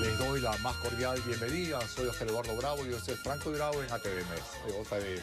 Les doy la más cordial bienvenida. Soy Oscar Eduardo Bravo y yo soy Franco Bravo en ATV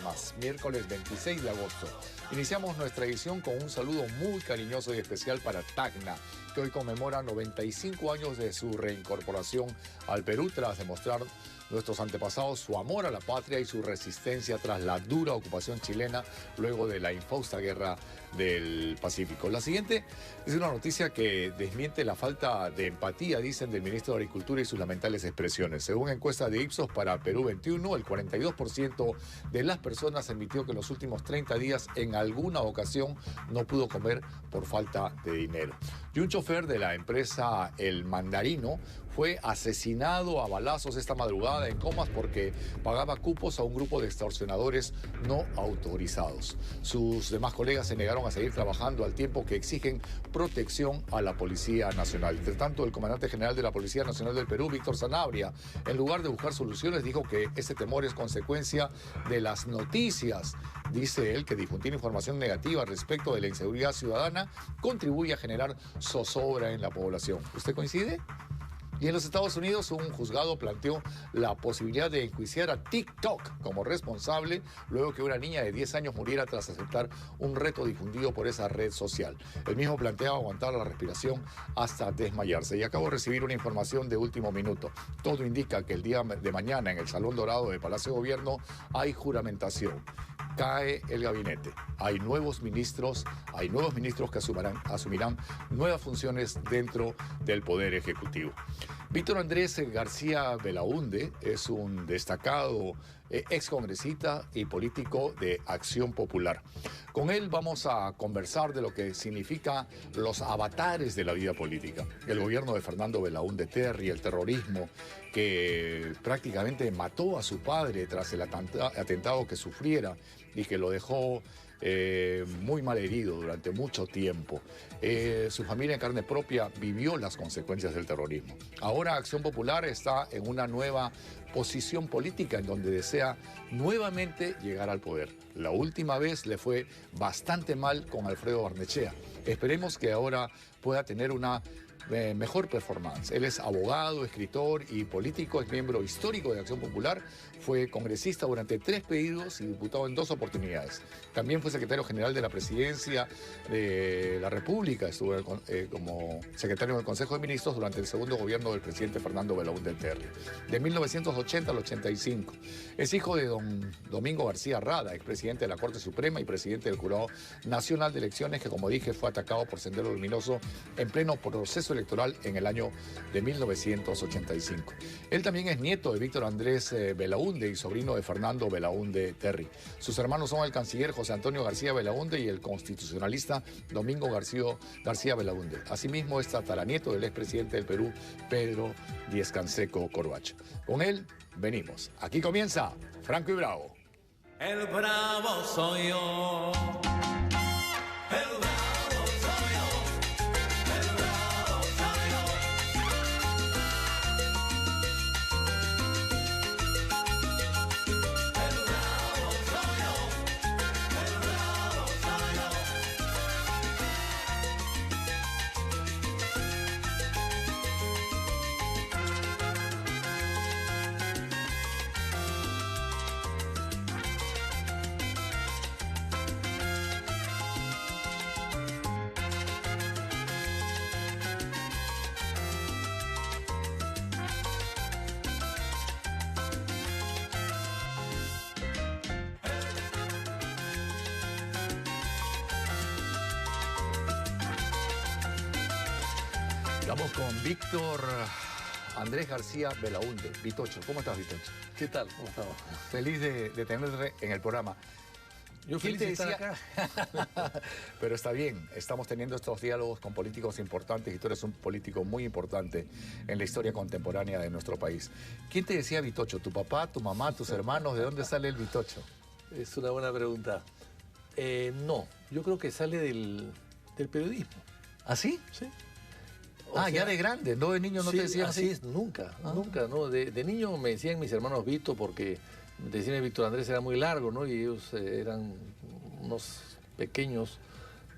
Más. Miércoles 26 de agosto. Iniciamos nuestra edición con un saludo muy cariñoso y especial para Tacna, que hoy conmemora 95 años de su reincorporación al Perú tras demostrar nuestros antepasados su amor a la patria y su resistencia tras la dura ocupación chilena luego de la infausta guerra del Pacífico. La siguiente es una noticia que desmiente la falta de empatía, dicen, del ministro de Agricultura y sus lamentables expresiones. Según encuesta de Ipsos para Perú 21, el 42% de las personas admitió que en los últimos 30 días en alguna ocasión no pudo comer por falta de dinero. Y un chofer de la empresa El Mandarino fue asesinado a balazos esta madrugada en Comas porque pagaba cupos a un grupo de extorsionadores no autorizados. Sus demás colegas se negaron a seguir trabajando al tiempo que exigen protección a la Policía Nacional. Entre tanto, el comandante general de la Policía Nacional del Perú, Víctor Sanabria, en lugar de buscar soluciones, dijo que ese temor es consecuencia de las noticias. Dice él que difundir información negativa respecto de la inseguridad ciudadana contribuye a generar zozobra en la población. ¿Usted coincide? Y en los Estados Unidos, un juzgado planteó la posibilidad de enjuiciar a TikTok como responsable luego que una niña de 10 años muriera tras aceptar un reto difundido por esa red social. El mismo planteaba aguantar la respiración hasta desmayarse. Y acabo de recibir una información de último minuto. Todo indica que el día de mañana en el Salón Dorado de Palacio de Gobierno hay juramentación. Cae el gabinete. Hay nuevos ministros que asumirán nuevas funciones dentro del Poder Ejecutivo. Víctor Andrés García Belaúnde es un destacado excongresista y político de Acción Popular. Con él vamos a conversar de lo que significan los avatares de la vida política. El gobierno de Fernando Belaúnde Terry, el terrorismo que prácticamente mató a su padre tras el atentado que sufriera y que lo dejó muy mal herido durante mucho tiempo. Su familia en carne propia vivió las consecuencias del terrorismo. Ahora Acción Popular está en una nueva posición política en donde desea nuevamente llegar al poder. La última vez le fue bastante mal con Alfredo Barnechea. Esperemos que ahora pueda tener una mejor performance. Él es abogado, escritor y político, es miembro histórico de Acción Popular, fue congresista durante 3 periodos y diputado en 2 oportunidades. También fue secretario general de la Presidencia de la República, estuvo como secretario del Consejo de Ministros durante el segundo gobierno del presidente Fernando Belaúnde Terry, de 1980 al 85. Es hijo de don Domingo García Rada, expresidente de la Corte Suprema y presidente del Jurado Nacional de Elecciones, que, como dije, fue atacado por Sendero Luminoso en pleno proceso electoral en el año de 1985. Él también es nieto de Víctor Andrés Belaúnde y sobrino de Fernando Belaúnde Terry. Sus hermanos son el canciller José Antonio García Belaúnde y el constitucionalista Domingo García Belaúnde. Asimismo, es tataranieto del expresidente del Perú, Pedro Díez Canseco Corbacho. Con él venimos. Aquí comienza Franco y Bravo. El bravo soy yo. Estamos con Víctor Andrés García Belaúnde. Vitocho, ¿cómo estás, Vitocho? ¿Qué tal? ¿Cómo estamos? Feliz de tenerte en el programa. Yo feliz de estar acá. Pero está bien, estamos teniendo estos diálogos con políticos importantes y tú eres un político muy importante en la historia contemporánea de nuestro país. ¿Quién te decía Vitocho? ¿Tu papá, tu mamá, tus hermanos? ¿De dónde sale el Vitocho? Es una buena pregunta. No, yo creo que sale del periodismo. ¿Ah, sí? Sí. Ya de grande, no de niño no te decían así. Es, nunca, ¿no? De niño me decían mis hermanos Vito porque decían que Víctor Andrés era muy largo, ¿no? Y ellos eran unos pequeños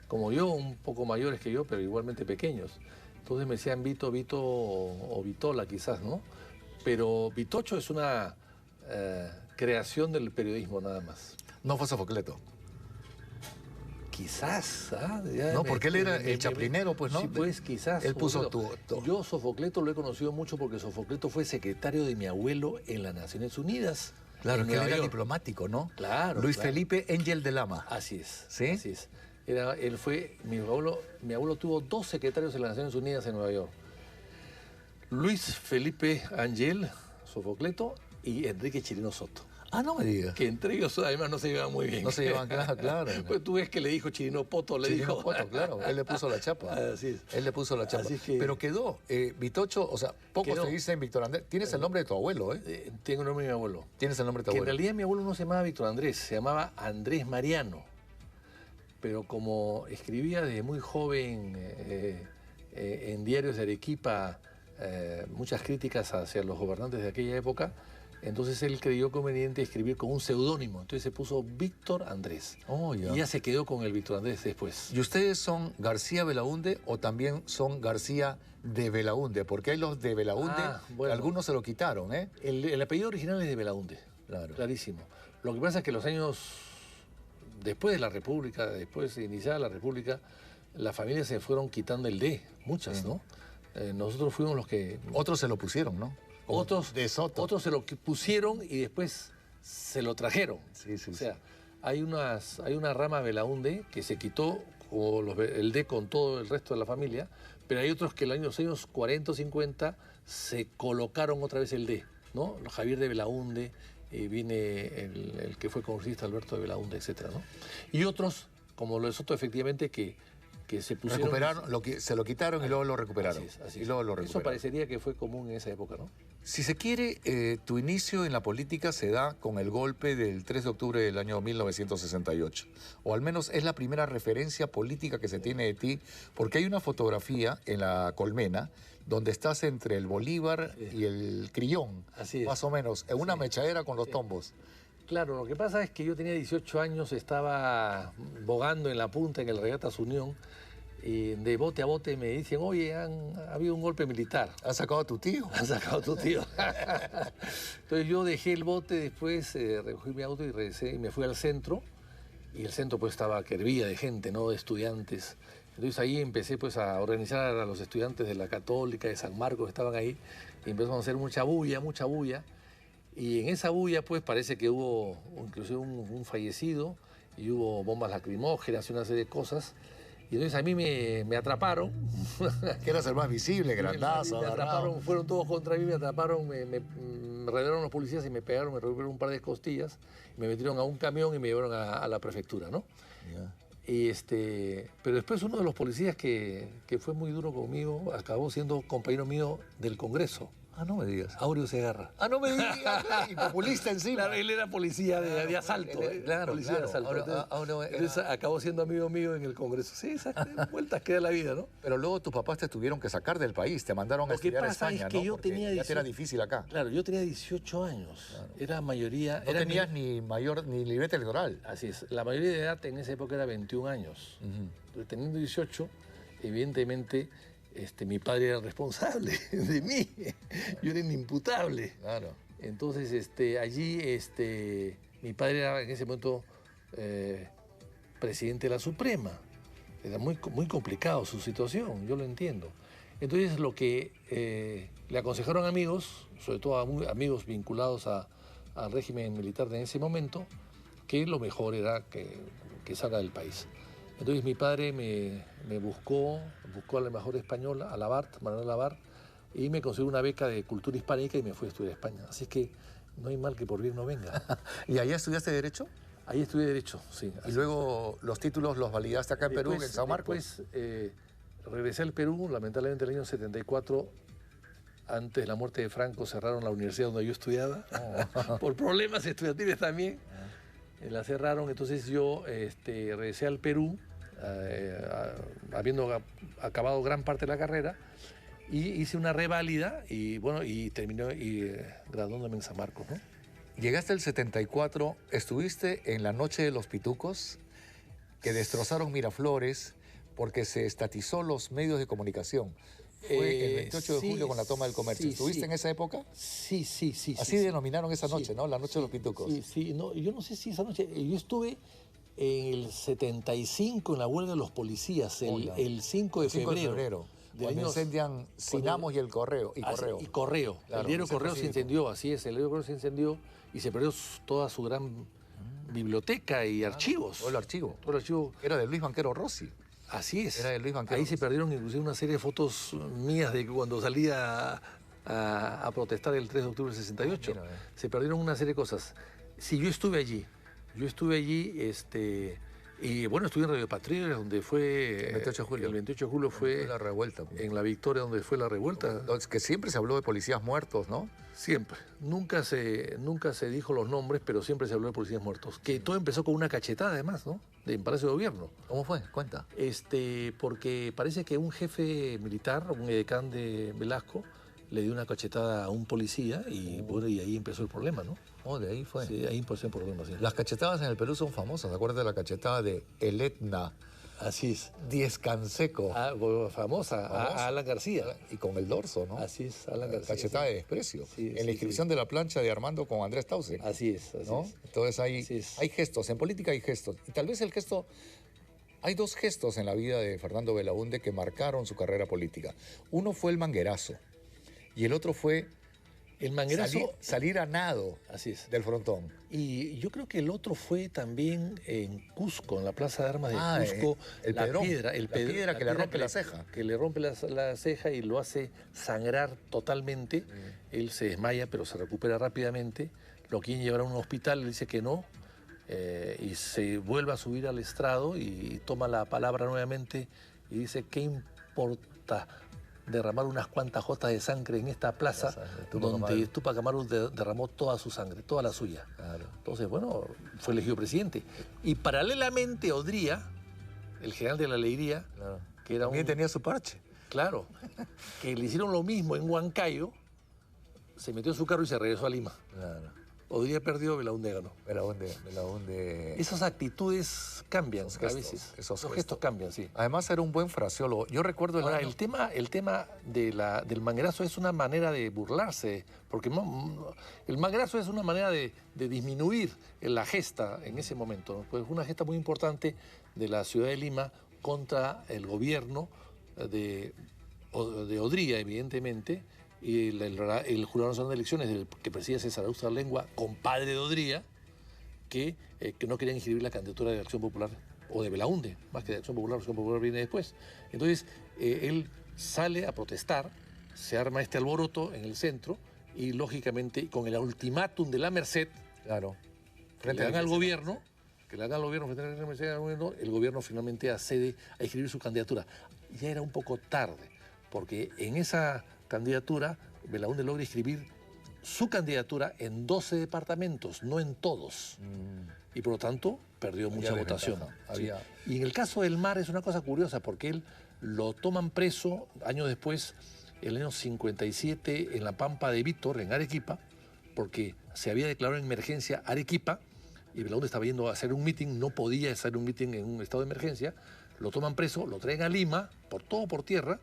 como yo, un poco mayores que yo, pero igualmente pequeños. Entonces me decían Vito, Vito o Vitola quizás, ¿no? Pero Vitocho es una creación del periodismo nada más. No fue Sofocleto. Quizás, No, porque él era el chaplinero, pues, ¿no? Sí, pues, quizás. Él puso Sofocleto. Yo Sofocleto lo he conocido mucho porque Sofocleto fue secretario de mi abuelo en las Naciones Unidas. Claro, en que él Nueva era York. diplomático, ¿no? Claro. Luis claro. Felipe Ángel de Lama. Así es. ¿Sí? Así es. Él fue, mi abuelo tuvo 2 secretarios en las Naciones Unidas en Nueva York. Luis Felipe Ángel, Sofocleto, y Enrique Chirino Soto. Ah, no me digas. Que entre ellos además no se llevaban muy bien. No se llevan, claro. Pues tú ves que le dijo Chirino Poto, le Chirino dijo. Poto, claro. Él le puso la chapa. Así es. Él le puso la chapa. Así que- Pero quedó. Vitocho, o sea, pocos Quedó. te dicen Víctor Andrés. Tienes el nombre de tu abuelo, ¿eh? Tengo el nombre de mi abuelo. Tienes el nombre de tu Que en abuelo. realidad mi abuelo no se llamaba Víctor Andrés, se llamaba Andrés Mariano. Pero como escribía desde muy joven en diarios de Arequipa muchas críticas hacia los gobernantes de aquella época, entonces él creyó conveniente escribir con un seudónimo. Entonces se puso Víctor Andrés. Oh, ya. Y ya se quedó con el Víctor Andrés después. ¿Y ustedes son García Belaúnde o también son García de Belaúnde? Porque hay los de Belaúnde, Bueno. algunos se lo quitaron, ¿eh? El apellido original es de Belaúnde. Claro. Clarísimo. Lo que pasa es que los años después de la República, después de iniciada la República, las familias se fueron quitando el D, muchas, ¿no? Nosotros fuimos los que... Otros se lo pusieron, ¿no? Como Otros, de Soto. otros se lo pusieron y después se lo trajeron. Sí, sí, O sea, hay una rama Belaúnde que se quitó el D con todo el resto de la familia, pero hay otros que en los años 40 o 50 se colocaron otra vez el D, ¿no? Javier de Belaúnde, viene el que fue congresista Alberto de Belaúnde, etcétera, ¿no? Y otros, como lo de Soto, efectivamente, que se pusieron... Recuperaron, se lo quitaron y luego lo recuperaron. Así es, así Y es. luego lo Eso recuperaron. parecería que fue común en esa época, ¿no? Si se quiere, tu inicio en la política se da con el golpe del 3 de octubre del año 1968. O al menos es la primera referencia política que se tiene de ti, porque hay una fotografía en la Colmena donde estás entre el Bolívar y el Crillón, Así es. más o menos, en una mechadera con los tombos. Claro, lo que pasa es que yo tenía 18 años, estaba bogando en la punta en el Regatas Unión, y de bote a bote me dicen, oye, ha habido un golpe militar. ¿Has sacado a tu tío? Han sacado a tu tío. Entonces yo dejé el bote, después recogí mi auto y regresé y me fui al centro. Y el centro pues estaba que hervía de gente, ¿no? De estudiantes. Entonces ahí empecé pues a organizar a los estudiantes de la Católica, de San Marcos, que estaban ahí. Y empezamos a hacer mucha bulla, mucha bulla. Y en esa bulla pues parece que hubo inclusive un fallecido y hubo bombas lacrimógenas y una serie de cosas. Y entonces a mí me atraparon. Quieras ser más visible, grandazo, Me agarrado. atraparon, fueron todos contra mí, me atraparon, me rodearon los policías y me pegaron, me rompieron un par de costillas, me metieron a un camión y me llevaron a la prefectura, ¿no? Ya. Y pero después uno de los policías que fue muy duro conmigo acabó siendo compañero mío del Congreso, Ah, no me digas. Aureo Segarra. Ah, no me digas. Y populista encima. Claro, él era policía de asalto. Claro, policía claro. de asalto. Ahora era- Entonces acabó siendo amigo mío en el Congreso. Sí, esas vueltas que da la vida, ¿no? Pero luego tus papás te tuvieron que sacar del país, te mandaron a Lo que estudiar a pasa España, es que ¿no? yo Porque tenía ya te era 18 difícil acá. Claro, yo tenía 18 años. Era mayoría... No era tenías ni mayor ni libreta electoral. Así es. La mayoría de edad en esa época era 21 años. Entonces, teniendo 18, evidentemente, mi padre era responsable de mí. Yo era inimputable. Claro. Entonces, allí, mi padre era en ese momento presidente de la Suprema. Era muy, muy complicado su situación, yo lo entiendo. Entonces, lo que le aconsejaron amigos, sobre todo amigos vinculados al régimen militar de ese momento, que lo mejor era que salga del país. Entonces mi padre me buscó a la embajadora española, a Labart, Manuel Labart, y me consiguió una beca de cultura hispánica y me fui a estudiar a España. Así que no hay mal que por bien no venga. ¿Y allá estudiaste Derecho? Ahí estudié Derecho, sí. Y luego los títulos los validaste acá en Perú, en San Marcos. Después regresé al Perú, lamentablemente en el año 74, antes de la muerte de Franco, cerraron la universidad donde yo estudiaba, por problemas estudiantiles también. La cerraron, entonces yo regresé al Perú, habiendo acabado gran parte de la carrera, y hice una reválida y bueno, y terminé graduándome en San Marcos, ¿no? Llegaste el 74, estuviste en la Noche de los Pitucos, que destrozaron Miraflores porque se estatizó los medios de comunicación. Fue el 28 de sí, julio con la toma del comercio. sí, ¿Estuviste sí. en esa época? Sí. Así denominaron esa noche, Sí, ¿no? La noche de los pitucos. Sí, no, yo no sé si esa noche, yo estuve en el 75 en la huelga de los policías, el 5 de 5 de febrero. febrero. de Cuando años- incendian Sinamos y el Correo. Y Correo. Y Correo. Claro, El diario ese Correo se periódico. incendió, así es, el diario Correo se incendió y se perdió toda su gran biblioteca y archivos. Todo el archivo. Todo el archivo. Era de Luis Banquero Rossi. Así es. Era de Luis Banquero. Ahí se perdieron inclusive una serie de fotos mías de cuando salía a protestar el 3 de octubre del 68. Mira, Se perdieron una serie de cosas. Sí, yo estuve allí, y bueno, estuve en Radio Patria, donde fue... El 28 de julio. El 28 de julio fue la revuelta. Pues. en La Victoria, donde fue la revuelta. Entonces, que siempre se habló de policías muertos, ¿no? Siempre. Nunca se dijo los nombres, pero siempre se habló de policías muertos. Que todo empezó con una cachetada, además, ¿no? En Palacio de Gobierno. ¿Cómo fue? Cuenta. Porque parece que un jefe militar, un edecán de Velasco, le dio una cachetada a un policía y, bueno, y ahí empezó el problema, ¿no? Oh, de ahí fue. Sí, ahí empezó el problema, sí. Las cachetadas en el Perú son famosas. Acuérdate de la cachetada de El Etna, Así es. Diez Canseco. Famosa, a Alan García. Y con el dorso, ¿no? Así es, Alan García. Cachetada de desprecio. Sí, en sí, la inscripción de la plancha de Armando con Andrés Tausen. Así es, ¿no? Entonces Así es. hay gestos. En política hay gestos. Y tal vez el gesto... Hay dos gestos en la vida de Fernando Belaúnde que marcaron su carrera política. Uno fue el manguerazo. Y el otro fue El manguerazo. salir a nado Así es. del frontón. Y yo creo que el otro fue también en Cusco, en la Plaza de Armas de Ah, Cusco. el la Pedrón. piedra, La piedra que le rompe la ceja. Que le rompe la ceja y lo hace sangrar totalmente. Él se desmaya, pero se recupera rápidamente. Lo quieren llevar a un hospital, le dice que no. Y se vuelve a subir al estrado y toma la palabra nuevamente y dice, ¿qué importa derramar unas cuantas gotas de sangre en esta plaza Túpac donde Amaru. Túpac Amaru derramó toda su sangre, toda la suya? Claro. Entonces, bueno, fue elegido presidente. Y paralelamente Odría, el general de la alegría, Claro. que era También un... tenía su parche. Claro, que le hicieron lo mismo en Huancayo, se metió en su carro y se regresó a Lima. Claro. Odría perdió, Belaúnde ganó. Belaúnde... Esas actitudes cambian Esos a gestos, veces. esos Los gestos gestos. cambian, sí. Además era un buen fraseólogo. Yo recuerdo Ahora, año... el tema del manguerazo es una manera de burlarse, porque el manguerazo es una manera de disminuir la gesta en ese momento, ¿no? Pues una gesta muy importante de la ciudad de Lima contra el gobierno de Odría, evidentemente, y el Jurado Nacional de Elecciones que preside César Augusto Lengua, compadre de Odría, que no querían inscribir la candidatura de Acción Popular o de Belaúnde, más que de Acción Popular viene después. Entonces, él sale a protestar, se arma este alboroto en el centro y, lógicamente, con el ultimátum de la Merced, Claro. que le dan al gobierno, frente a la Merced, el gobierno finalmente accede a inscribir su candidatura. Ya era un poco tarde, porque en esa candidatura Belaúnde logra inscribir su candidatura en 12 departamentos, no en todos. Y por lo tanto perdió mucha votación. desventaja. Sí. Y en el caso del Mar es una cosa curiosa, porque él lo toman preso años después, el año 57, en la Pampa de Víctor, en Arequipa, porque se había declarado en emergencia Arequipa, y Belaúnde estaba yendo a hacer un mitin, no podía hacer un mitin en un estado de emergencia, lo toman preso, lo traen a Lima, por tierra,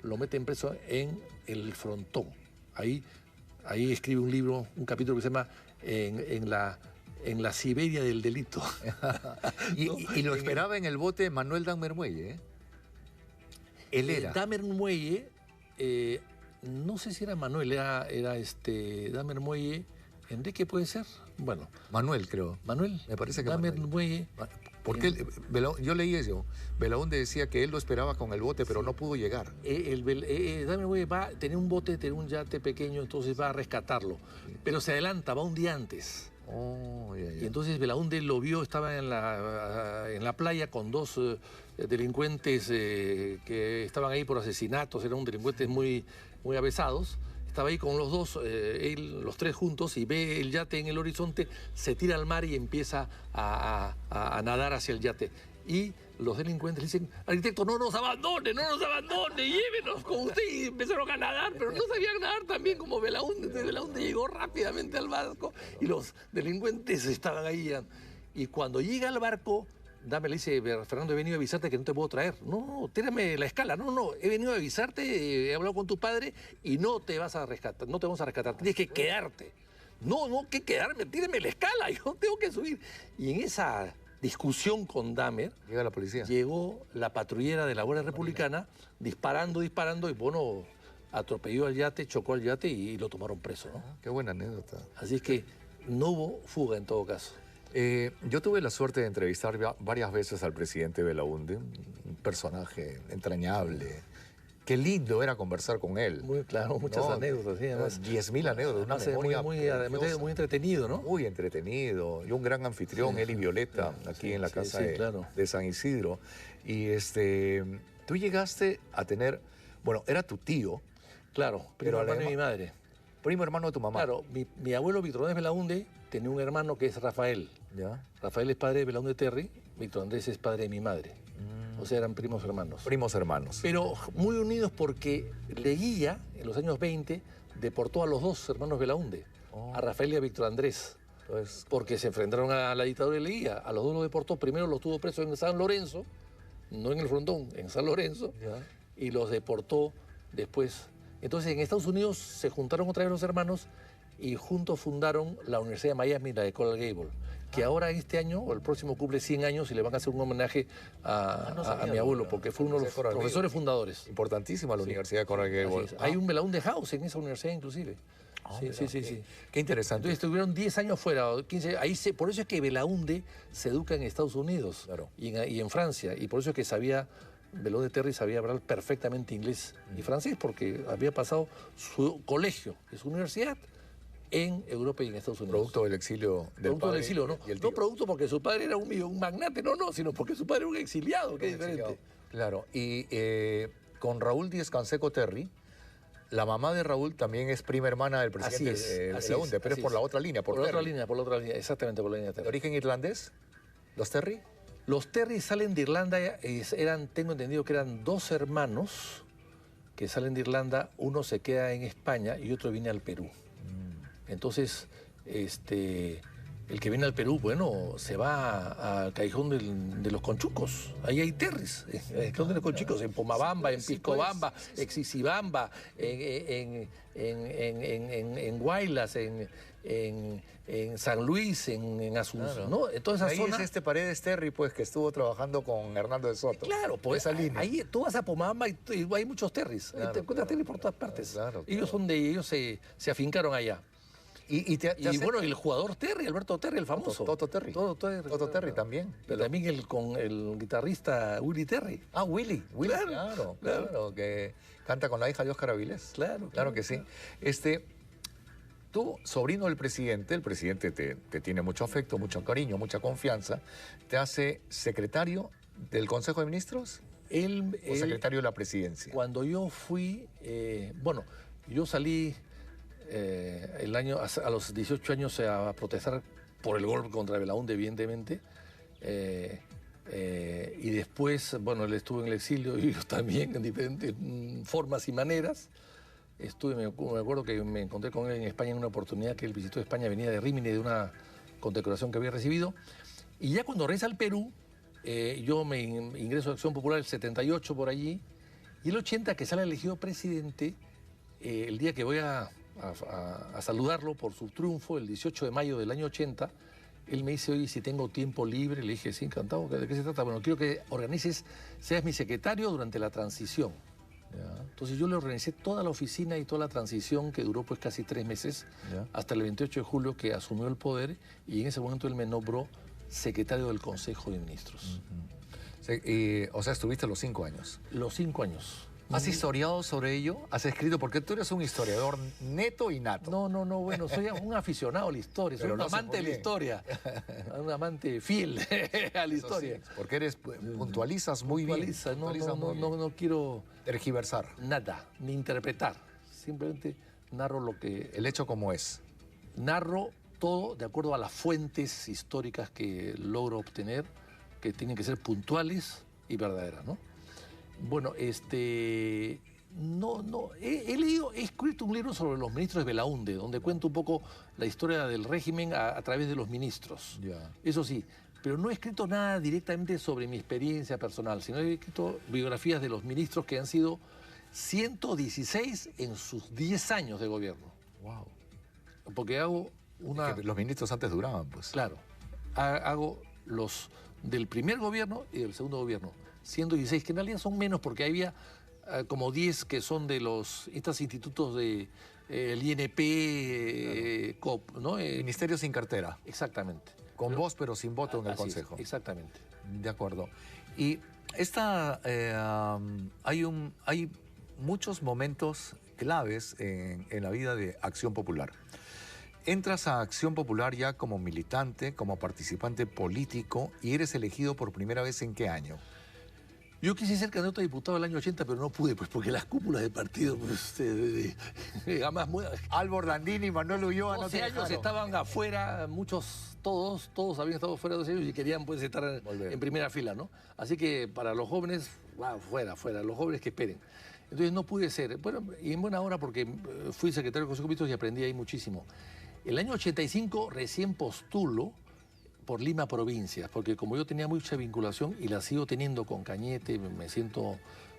lo meten preso en el Frontón. Ahí escribe un libro, un capítulo que se llama En la Siberia del delito. Y lo esperaba en el bote Manuel Damer Muelle, ¿eh? Él era. Damer Muelle, no sé si era Manuel, era Damer Muelle, Enrique puede ser, bueno. Manuel, creo. Manuel. Me parece que Damer Manuel. Muelle. Porque yo leí eso. Belaúnde decía que él lo esperaba con el bote, pero no pudo llegar. Damer Muelle tenía un bote, tenía un yate pequeño, entonces va a rescatarlo. Pero se adelanta, va un día antes. Oh, ya. Y entonces Belaúnde lo vio, estaba en la playa con dos delincuentes que estaban ahí por asesinatos, eran delincuentes muy, muy avesados. Estaba ahí con los dos, los tres juntos, y ve el yate en el horizonte, se tira al mar y empieza a nadar hacia el yate. Y los delincuentes le dicen, arquitecto, no nos abandone, llévenos con usted. Y empezaron a nadar, pero no sabían nadar tan bien como Belaúnde. Entonces Belaúnde llegó rápidamente al barco y los delincuentes estaban ahí. Y cuando llega al barco, Dame, le dice, Fernando, he venido a avisarte que no te puedo traer. No, tírame la escala. No, he venido a avisarte, he hablado con tu padre y no te vas a rescatar, no te vamos a rescatar, tienes que quedarte. No, que quedarme, tírame la escala, yo tengo que subir. Y en esa discusión con Dahmer, Llega la policía. llegó la patrullera de la Guardia Republicana disparando, y bueno, atropelló al yate, chocó al yate y lo tomaron preso, ¿no? Qué buena anécdota. Así es que no hubo fuga en todo caso. Yo tuve la suerte de entrevistar varias veces al presidente Belaúnde, un personaje entrañable. Qué lindo era conversar con él. Muy claro, muchas anécdotas, sí, además. 10.000 anécdotas, una Además, memoria muy preciosa. entretenido, ¿no? Muy entretenido. Y un gran anfitrión, él y Violeta, aquí en la casa de San Isidro. Y tú llegaste a tener, bueno, era tu tío. Claro, pero hermano de mi madre. Primo hermano de tu mamá. Claro, mi abuelo Víctor Andrés Belaúnde tenía un hermano que es Rafael. ¿Ya? Rafael es padre de Belaúnde Terry, Víctor Andrés es padre de mi madre. O sea, eran primos hermanos. Primos hermanos. Pero muy unidos porque Leguía, en los años 20, deportó a los dos hermanos Belaúnde, a Rafael y a Víctor Andrés. Entonces, Porque se enfrentaron a la dictadura de Leguía. A los dos los deportó, primero los tuvo presos en San Lorenzo, no en el Frontón, en San Lorenzo, ¿ya? y los deportó después. Entonces en Estados Unidos se juntaron otra vez los hermanos y juntos fundaron la Universidad de Miami, la de Coral Gable, que ahora este año o el próximo cumple 100 años y le van a hacer un homenaje a mi abuelo, porque fue uno de los profesores fundadores. Importantísima la Universidad de Coral Gable. Hay un Belaúnde House en esa universidad inclusive. Sí. Qué interesante. Entonces estuvieron 10 años fuera, 15, por eso es que Belaúnde se educa en Estados Unidos y en Francia, y por eso es que Belaúnde Terry sabía hablar perfectamente inglés y francés, porque había pasado su colegio y su universidad en Europa y en Estados Unidos. Producto del exilio del Producto padre del exilio, ¿no? y el tío. No producto porque su padre era un magnate, no, sino porque su padre era un exiliado, que es diferente. Claro, y con Raúl Díez Canseco Terry, la mamá de Raúl también es prima hermana del presidente Belaúnde, pero es por la otra línea, por la Terry. por la otra línea, exactamente por la línea de ¿De Terry. origen irlandés? ¿Los Terry? Los Terry salen de Irlanda, tengo entendido que eran dos hermanos que salen de Irlanda, uno se queda en España y otro viene al Perú. Entonces, el que viene al Perú, bueno, se va al Callejón de los Conchucos. Ahí hay Terrys, el Callejón de los Conchucos, en Pomabamba, en Piscobamba, en Xisibamba, en Guaylas, en San Luis, en Asunción, ¿no? En toda esa ahí zona. es Paredes Terry, pues, que estuvo trabajando con Hernando de Soto. Claro, pues esa línea. ahí tú vas a Pomabamba y hay muchos Terrys. Claro, te encuentras Terrys por todas partes. Claro. Ellos se afincaron allá. Y bueno, el jugador Terry, Alberto Terry, el famoso. Toto Terry. Toto Terry también. Y también con el guitarrista Willy Terry. Ah, Willy, claro, que canta con la hija de Óscar Avilés. Claro que sí. Tú, sobrino del presidente, el presidente te tiene mucho afecto, mucho cariño, mucha confianza, te hace secretario del Consejo de Ministros o secretario de la presidencia. Cuando yo fui, yo salí a los 18 años a protestar por el golpe contra Belaúnde, evidentemente. Y después, él estuvo en el exilio y yo también en diferentes formas y maneras. Me acuerdo que me encontré con él en España en una oportunidad que él visitó España, venía de Rímini de una condecoración que había recibido. Y ya cuando regresa al Perú, yo me ingreso a Acción Popular el 78 por allí, y el 80 que sale elegido presidente, el día que voy a saludarlo por su triunfo, el 18 de mayo del año 80, él me dice, oye, si tengo tiempo libre, le dije, sí, encantado, ¿de qué se trata? Bueno, quiero que seas mi secretario durante la transición. ¿Ya? Entonces yo le organicé toda la oficina y toda la transición que duró pues casi 3 meses, hasta el 28 de julio que asumió el poder, y en ese momento él me nombró secretario del Consejo de Ministros. O sea, estuviste los 5 años. Los 5 años. ¿Has historiado sobre ello? ¿Has escrito? Porque tú eres un historiador neto y nato. No, bueno, soy un aficionado a la historia, soy un amante de la historia, un amante fiel a la historia. Sí, porque puntualizas muy bien. No quiero tergiversar. Nada, ni interpretar. Simplemente narro lo que... El hecho como es. Narro todo de acuerdo a las fuentes históricas que logro obtener, que tienen que ser puntuales y verdaderas, ¿no? Bueno, he escrito un libro sobre los ministros de Belaúnde, donde cuento un poco la historia del régimen a través de los ministros. Ya. Eso sí, pero no he escrito nada directamente sobre mi experiencia personal, sino he escrito biografías de los ministros que han sido 116 en sus 10 años de gobierno. Wow. Porque hago una... Es que los ministros antes duraban, pues. Claro, hago los del primer gobierno y del segundo gobierno, 116, que en realidad son menos porque había como 10 que son de estos institutos de el INP, COP, ¿no? Ministerio sin cartera. Exactamente. Con voz pero sin voto en el Así es, Consejo. exactamente. De acuerdo. Y hay muchos momentos claves en la vida de Acción Popular. Entras a Acción Popular ya como militante, como participante político, y eres elegido por primera vez ¿en qué año? Yo quise ser candidato a diputado el año 80, pero no pude, pues porque las cúpulas de partido, pues, jamás... Álvaro Landini y Manuel Ulloa 12 no te años dejaron. estaban afuera, todos habían estado fuera 12 años y querían pues estar en primera fila, ¿no? Así que para los jóvenes, fuera, los jóvenes que esperen. Entonces no pude ser, bueno, y en buena hora porque fui secretario del Consejo de Ministros y aprendí ahí muchísimo. El año 85 recién postulo por Lima Provincias, porque como yo tenía mucha vinculación y la sigo teniendo con Cañete, me siento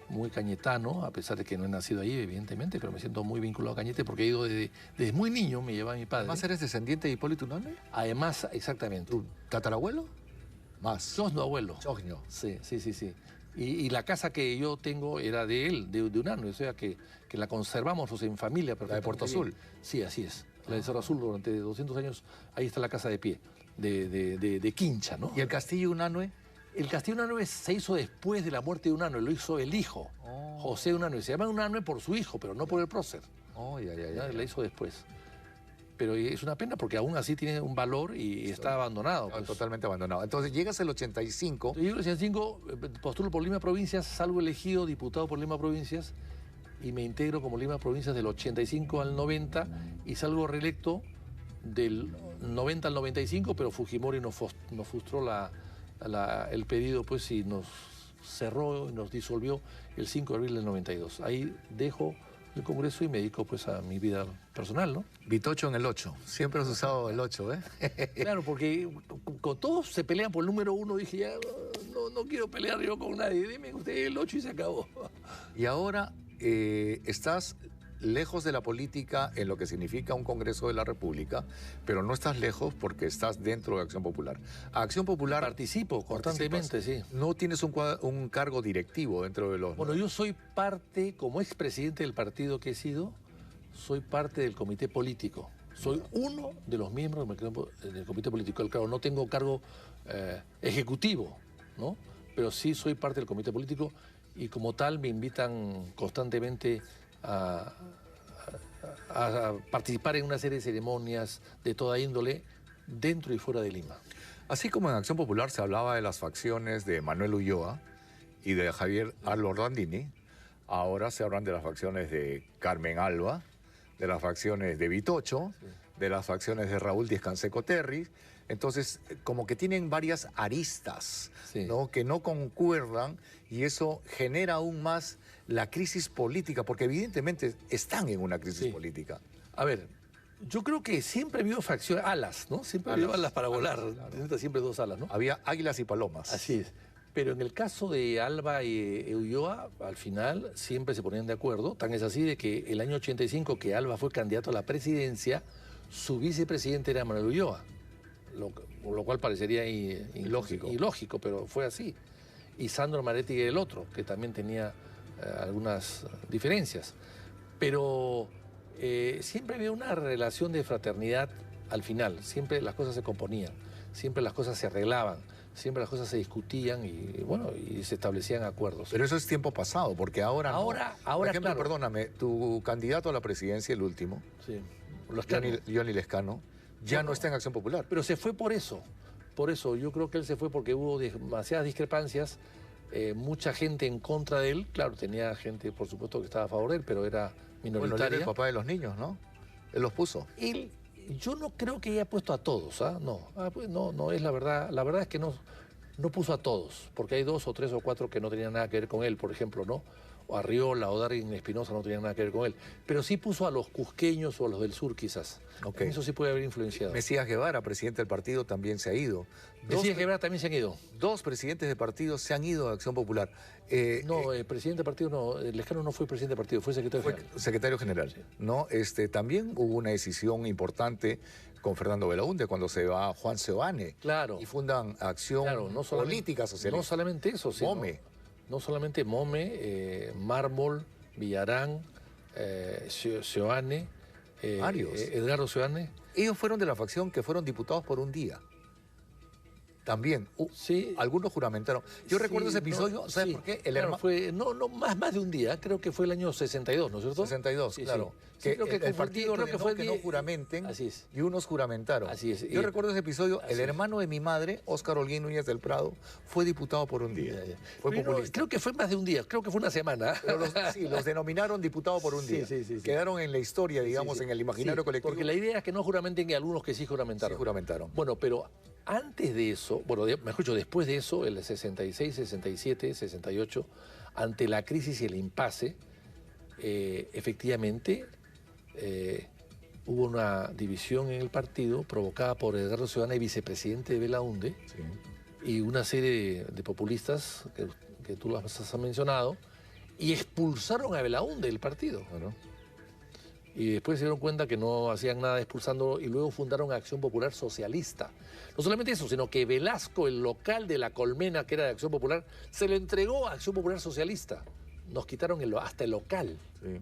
muy cañetano, a pesar de que no he nacido ahí, evidentemente, pero me siento muy vinculado a Cañete porque he ido desde muy niño, me llevaba mi padre. ¿Además eres descendiente de Hipólito Unanue? Además, exactamente. ¿Tu tatarabuelo? Más. Chosno abuelo. Chosno. Sí. Y la casa que yo tengo era de él, de Unanue, o sea que la conservamos en familia. ¿La de Puerto Azul? Sí, así es. La de Cerro Azul durante 200 años, ahí está la casa de pie, de Quincha, ¿no? ¿Y el castillo Unanue? El castillo Unanue se hizo después de la muerte de Unanue, lo hizo el hijo, José Unanue. Se llama Unanue por su hijo, pero no por el prócer. Ya. La hizo después. Pero es una pena porque aún así tiene un valor y está abandonado. Pues. Totalmente abandonado. Entonces llegas el 85. Yo en el 85 postulo por Lima Provincias, salgo elegido diputado por Lima Provincias y me integro como Lima Provincias del 85 al 90 y salgo reelecto del 90 al 95, pero Fujimori nos frustró el pedido pues y nos cerró y nos disolvió el 5 de abril del 92. Ahí dejo el Congreso y me dedico pues a mi vida personal, ¿no? Vitocho en el 8. Siempre has usado el 8, ¿eh? Claro, porque con todos se pelean por el número 1, dije ya, no quiero pelear yo con nadie, dime usted el 8 y se acabó. Y ahora estás lejos de la política en lo que significa un Congreso de la República, pero no estás lejos porque estás dentro de Acción Popular. A Acción Popular... Participo constantemente, sí. No tienes un cargo directivo dentro de los... Bueno, yo soy parte, como expresidente del partido que he sido, soy parte del comité político. Soy uno de los miembros del comité político. Claro, no tengo cargo ejecutivo, ¿no? Pero sí soy parte del comité político y como tal me invitan constantemente a participar en una serie de ceremonias de toda índole dentro y fuera de Lima. Así como en Acción Popular se hablaba de las facciones de Manuel Ulloa y de Javier Álvaro Landini, ahora se hablan de las facciones de Carmen Alba, de las facciones de Vitocho, de las facciones de Raúl Díaz Canseco Terry. Entonces, como que tienen varias aristas, ¿no? Que no concuerdan y eso genera aún más la crisis política, porque evidentemente están en una crisis política. A ver, yo creo que siempre ha habido facciones, alas, ¿no? Siempre ha habido alas para volar, claro. Siempre dos alas, ¿no? Había águilas y palomas. Así es. Pero en el caso de Alba y Ulloa, al final siempre se ponían de acuerdo. Tan es así de que el año 85, que Alba fue candidato a la presidencia, su vicepresidente era Manuel Ulloa. Lo cual parecería ilógico, pero fue así. Y Sandro Maretti el otro, que también tenía algunas diferencias. Pero siempre había una relación de fraternidad al final. Siempre las cosas se componían, siempre las cosas se arreglaban, siempre las cosas se discutían y se establecían acuerdos. Pero eso es tiempo pasado, porque ahora Ahora, por ejemplo, claro. perdóname, tu candidato a la presidencia, el último, Johnny Lescano, ya no está en Acción Popular. Pero se fue por eso. Por eso, yo creo que él se fue porque hubo demasiadas discrepancias, mucha gente en contra de él. Claro, tenía gente, por supuesto, que estaba a favor de él, pero era minoritaria. Bueno, él era el papá de los niños, ¿no? Él los puso. Yo no creo que haya puesto a todos, ¿ah? No, es la verdad. La verdad es que no puso a todos, porque hay 2 o 3 o 4 que no tenían nada que ver con él, por ejemplo, ¿no? o Arriola o Darwin Espinosa no tenían nada que ver con él. Pero sí puso a los cusqueños o a los del sur, quizás. Ok. Eso sí puede haber influenciado. Mesías Guevara, presidente del partido, también se ha ido. Mesías Guevara también se han ido. Dos presidentes de partido se han ido de Acción Popular. No, el presidente del partido no, Lescano no fue presidente del partido, fue secretario Fue general. secretario general, Sí. ¿no? También hubo una decisión importante con Fernando Belaúnde cuando se va Juan Seoane. Claro. Y fundan Acción Claro, no solamente, Política Socialista. No solamente eso, sino... Mome. No solamente Mome, Mármol, Villarán, Seoane, Varios. Edgardo Seoane. Ellos fueron de la facción que fueron diputados por un día. También, Sí. algunos juramentaron. Yo Sí, recuerdo ese episodio, no, ¿sabes sí, por qué? El claro, hermano... fue, más de un día, creo que fue el año 62, ¿no es cierto? 62, Sí, claro. sí. Que Sí, creo que el fue- partido creo que ordenó fue que el día- no juramenten Así es. y unos juramentaron. Así es. Yo recuerdo ese episodio, Así el es. hermano de mi madre, Óscar Holguín Núñez del Prado, fue diputado por un día. Ya. Fue Pero populista. creo que fue más de un día, creo que fue una semana. Pero sí, los denominaron diputado por un Sí, día. sí. Quedaron en la historia, digamos, Sí, sí. en el imaginario Sí, colectivo. Porque la idea es que no juramenten y algunos que sí Sí juramentaron. juramentaron. Bueno, pero antes de eso, bueno, mejor dicho, después de eso, el 66, 67, 68, ante la crisis y el impasse, efectivamente hubo una división en el partido provocada por Edgardo Seoane, vicepresidente de Belaúnde, Sí. y una serie de populistas que tú las has mencionado, y expulsaron a Belaúnde del partido. Bueno, Y después se dieron cuenta que no hacían nada expulsándolo y luego fundaron Acción Popular Socialista. No solamente eso, sino que Velasco, el local de La Colmena, que era de Acción Popular, se lo entregó a Acción Popular Socialista. Nos quitaron hasta el local. sí.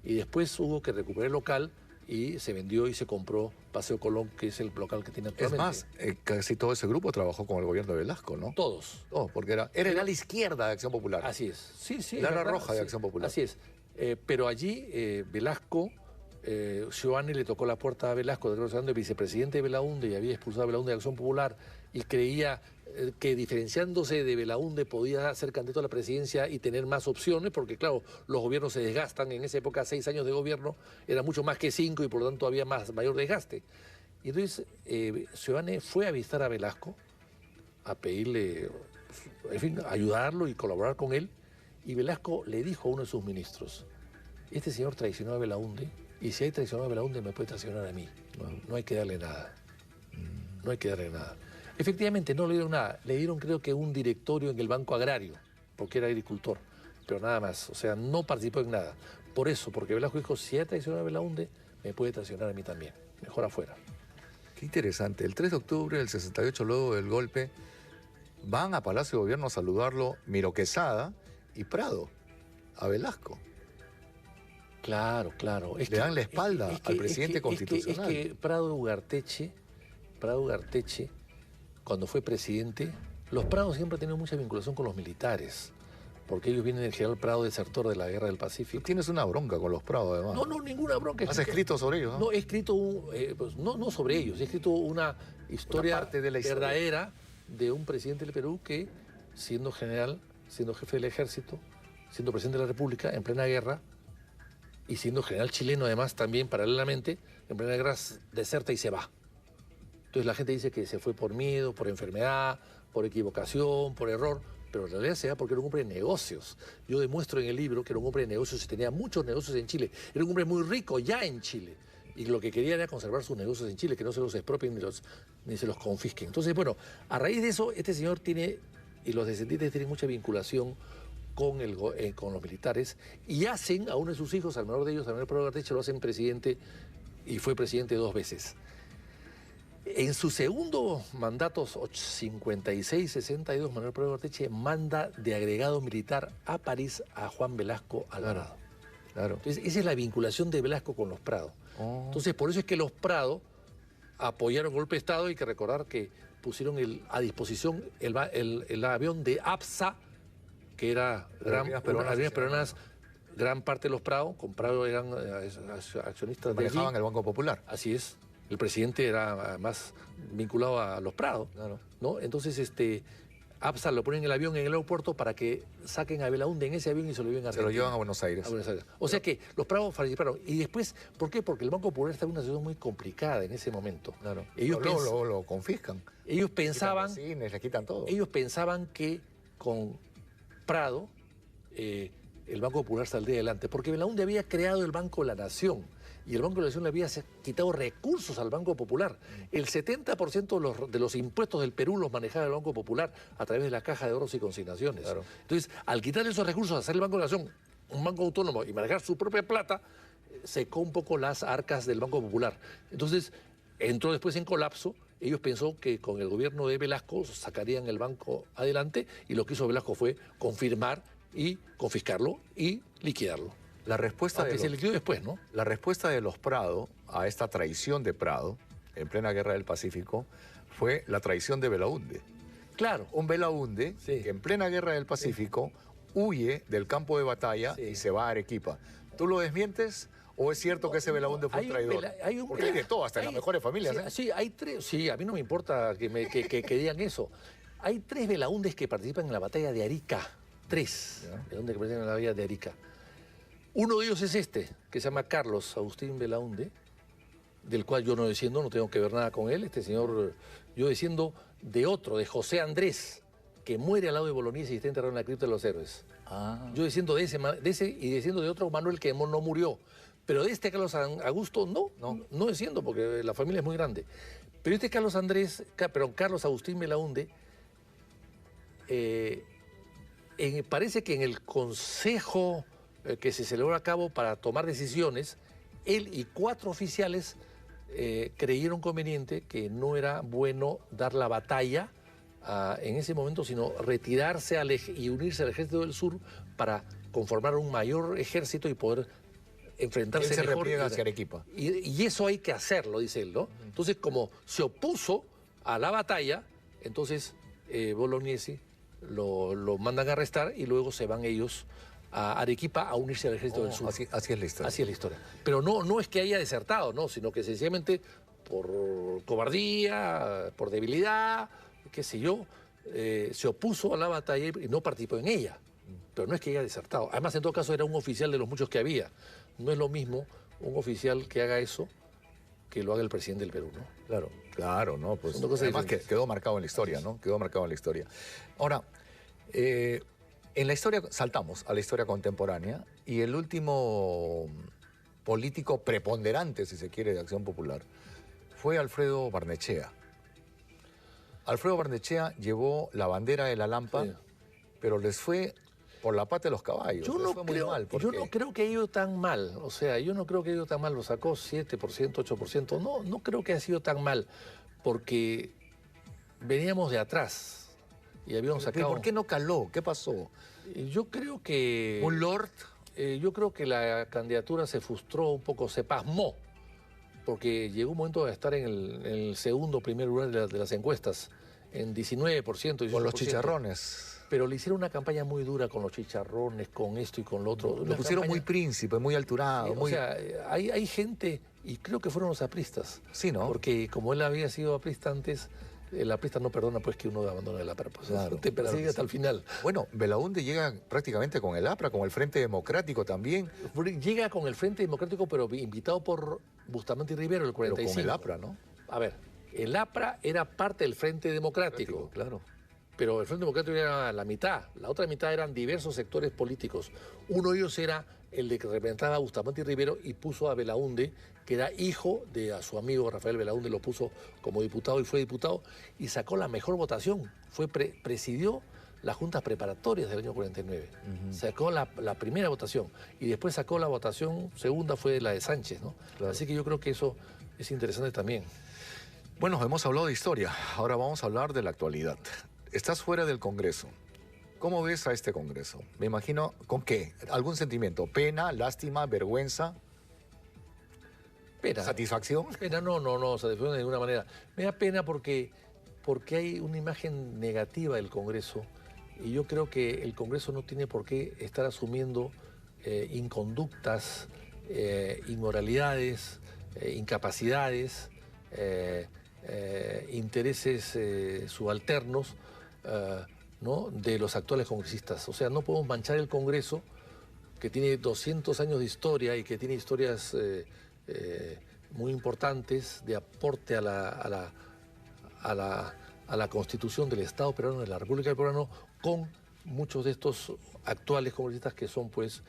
Y después hubo que recuperar el local y se vendió y se compró Paseo Colón, que es el local que tiene Es actualmente. más, casi todo ese grupo trabajó con el gobierno de Velasco, ¿no? Todos. Oh, porque era el ala izquierda de Acción Popular. Así es. Sí, sí. El ala ¿verdad? roja de Sí. Acción Popular. Así es. Pero allí Velasco, Seoane le tocó la puerta a Velasco, de vicepresidente de Belaúnde, y había expulsado a Belaúnde de Acción Popular, y creía que diferenciándose de Belaúnde podía ser candidato a la presidencia y tener más opciones, porque claro, los gobiernos se desgastan. En esa época 6 años de gobierno era mucho más que 5 y por lo tanto había mayor desgaste. Y entonces Seoane fue a visitar a Velasco, a pedirle, en fin, ayudarlo y colaborar con él, y Velasco le dijo a uno de sus ministros: este señor traicionó a Belaúnde, y si hay traicionado a Belaúnde me puede traicionar a mí. No hay que darle nada. No hay que darle nada. Efectivamente, no le dieron nada. Le dieron, creo que, un directorio en el Banco Agrario, porque era agricultor, pero nada más. O sea, no participó en nada. Por eso, porque Velasco dijo: si hay traicionado a Belaúnde, me puede traicionar a mí también. Mejor afuera. Qué interesante. El 3 de octubre del 68, luego del golpe, van a Palacio de Gobierno a saludarlo Miro Quesada y Prado, a Velasco. Claro, claro. Le dan la espalda al presidente constitucional. Es que Prado Ugarteche, cuando fue presidente, los Prados siempre han tenido mucha vinculación con los militares, porque ellos vienen del general Prado, desertor de la Guerra del Tú Pacífico. tienes una bronca con los Prados, además. No, ninguna bronca. Has escrito sobre ellos, ¿no? No, he escrito, pues, no sobre ellos, he escrito una historia parte de la historia. verdadera de un presidente del Perú que, siendo general, siendo jefe del ejército, siendo presidente de la República, en plena guerra, y siendo general chileno además también paralelamente, en plena guerra deserta y se va. Entonces la gente dice que se fue por miedo, por enfermedad, por equivocación, por error, pero en realidad se va porque era un hombre de negocios. Yo demuestro en el libro que era un hombre de negocios y tenía muchos negocios en Chile. Era un hombre muy rico ya en Chile. Y lo que quería era conservar sus negocios en Chile, que no se los expropien ni se los confisquen. Entonces, bueno, a raíz de eso, este señor tiene, y los descendientes tienen mucha vinculación con los militares, y hacen a uno de sus hijos, al menor de ellos, al menor Prado Ugarteche, lo hacen presidente, y fue presidente 2 veces. En su segundo mandato, 56-62, Manuel Prado Ugarteche manda de agregado militar a París a Juan Velasco Alvarado. Claro. Entonces, esa es la vinculación de Velasco con los Prado. Oh. Entonces, por eso es que los Prado apoyaron el golpe de Estado. Hay que recordar que pusieron a disposición el avión de APSA, que era Aerolíneas Peruanas, gran parte de los Prado. Con Prado eran accionistas de allí. Manejaban el Banco Popular. Así es. El presidente era más vinculado a los Prado, Claro. ¿no? Entonces, APSA lo ponen en el avión en el aeropuerto para que saquen a Belaúnde en ese avión y se lo lleven a Se lo Argentina. llevan a Buenos Aires. A Buenos Aires. O sea que los Prado participaron. Y después, ¿por qué? Porque el Banco Popular estaba en una situación muy complicada en ese momento. Claro. Ellos, Lo confiscan. ellos Le pensaban... quitan los cines, le quitan todo. Ellos pensaban que con Prado el Banco Popular saldría adelante, porque Belaúnde había creado el Banco de la Nación, y el Banco de la Nación le había quitado recursos al Banco Popular. El 70% de los impuestos del Perú los manejaba el Banco Popular a través de la Caja de Ahorros y Consignaciones. Claro. Entonces, al quitar esos recursos, hacer el Banco de la Nación un banco autónomo y manejar su propia plata, secó un poco las arcas del Banco Popular. Entonces, entró después en colapso. Ellos pensó que con el gobierno de Velasco sacarían el banco adelante, y lo que hizo Velasco fue confirmar y confiscarlo y liquidarlo. La respuesta Aunque se liquidó después, ¿no? La respuesta de los Prado a esta traición de Prado, en plena Guerra del Pacífico, fue la traición de Belaúnde. Claro. Un Belaúnde Sí. que en plena Guerra del Pacífico huye del campo de batalla y se va a Arequipa. ¿Tú lo desmientes o es cierto que ese Belaúnde fue un traidor? Porque hay de todo, hasta en las mejores familias. Sí, hay tres. Sí, a mí no me importa que digan eso. Hay 3 Belaúndes que participan en la batalla de Arica. 3 Belaúndes que participan en la batalla de Arica. Uno de ellos es este, que se llama Carlos Agustín Belaúnde, del cual yo no desciendo, no tengo que ver nada con él. Este señor, yo desciendo de otro, de José Andrés, que muere al lado de Bolognesi y está enterrado en la cripta de los héroes. Yo desciendo de ese y desciendo de otro Manuel que no murió. Pero de este Carlos Augusto no desciendo, porque la familia es muy grande. Pero este Carlos Agustín Belaúnde, parece que en el consejo que se celebró a cabo para tomar decisiones, él y 4 oficiales creyeron conveniente que no era bueno dar la batalla en ese momento, sino retirarse y unirse al ejército del sur para conformar un mayor ejército y poder enfrentarse Él se mejor. repliega hacia Arequipa. Y eso hay que hacerlo, dice él, ¿no? Entonces, como se opuso a la batalla, entonces Bolognesi lo mandan a arrestar y luego se van ellos a Arequipa a unirse al ejército del sur. Así es la historia. Así es la historia. Pero no es que haya desertado, no, sino que sencillamente por cobardía, por debilidad, qué sé yo, se opuso a la batalla y no participó en ella. Pero no es que haya desertado. Además, en todo caso, era un oficial de los muchos que había. No es lo mismo un oficial que haga eso que lo haga el presidente del Perú, ¿no? Claro, no, pues Son dos cosas además que diferentes. quedó marcado en la historia, ¿no? Quedó marcado en la historia. Ahora, en la historia, saltamos a la historia contemporánea, y el último político preponderante, si se quiere, de Acción Popular, fue Alfredo Barnechea. Alfredo Barnechea llevó la bandera de la Lampa, Sí. pero les fue por la pata de los caballos. Yo les no, fue muy creo, mal, yo porque no creo que haya ido tan mal. O sea, yo no creo que haya ido tan mal. Lo sacó 7%, 8%. No creo que haya sido tan mal, porque veníamos de atrás y habíamos ¿Pero sacado... ¿por qué no caló? ¿Qué pasó? Yo creo que... ¿Un lord? Yo creo que la candidatura se frustró un poco, se pasmó, porque llegó un momento de estar en el segundo, primer lugar de las encuestas, en 19%. Con los 18%. chicharrones. Pero le hicieron una campaña muy dura con los chicharrones, con esto y con lo otro. Lo Una pusieron muy campaña- príncipe, muy alturado. Sí, muy... O sea, hay gente, y creo que fueron los apristas. Sí, ¿no? Porque como él había sido aprista antes, el aprista no perdona pues que uno abandone la APRA. Pues, Claro, te claro persigue que hasta el final. Bueno, Belaúnde llega prácticamente con el APRA, con el Frente Democrático también, Llega con el Frente Democrático, pero invitado por Bustamante y Rivero, el pero 45. con el APRA, ¿no? A ver, el APRA era parte del Frente Democrático, Claro. pero el Frente Democrático era la mitad. La otra mitad eran diversos sectores políticos. Uno de ellos era el de que representaba a Bustamante y Rivero y puso a Belaúnde, que era hijo de a su amigo Rafael Belaúnde, lo puso como diputado y fue diputado y sacó la mejor votación. Presidió las juntas preparatorias del año 49. Sacó la primera votación y después sacó la votación segunda, fue la de Sánchez, ¿no? Claro. Así que yo creo que eso es interesante también. Bueno, hemos hablado de historia, ahora vamos a hablar de la actualidad. Estás fuera del Congreso. ¿Cómo ves a este Congreso? Me imagino, ¿con qué? ¿Algún sentimiento? ¿Pena, lástima, vergüenza, Pena. satisfacción? Pena, no, satisfacción de ninguna manera. Me da pena porque hay una imagen negativa del Congreso y yo creo que el Congreso no tiene por qué estar asumiendo inconductas, inmoralidades, incapacidades, intereses subalternos, ¿no?, de los actuales congresistas. O sea, no podemos manchar el Congreso, que tiene 200 años de historia y que tiene historias muy importantes de aporte a la Constitución del Estado peruano, de la República del Peruano, con muchos de estos actuales congresistas que son pues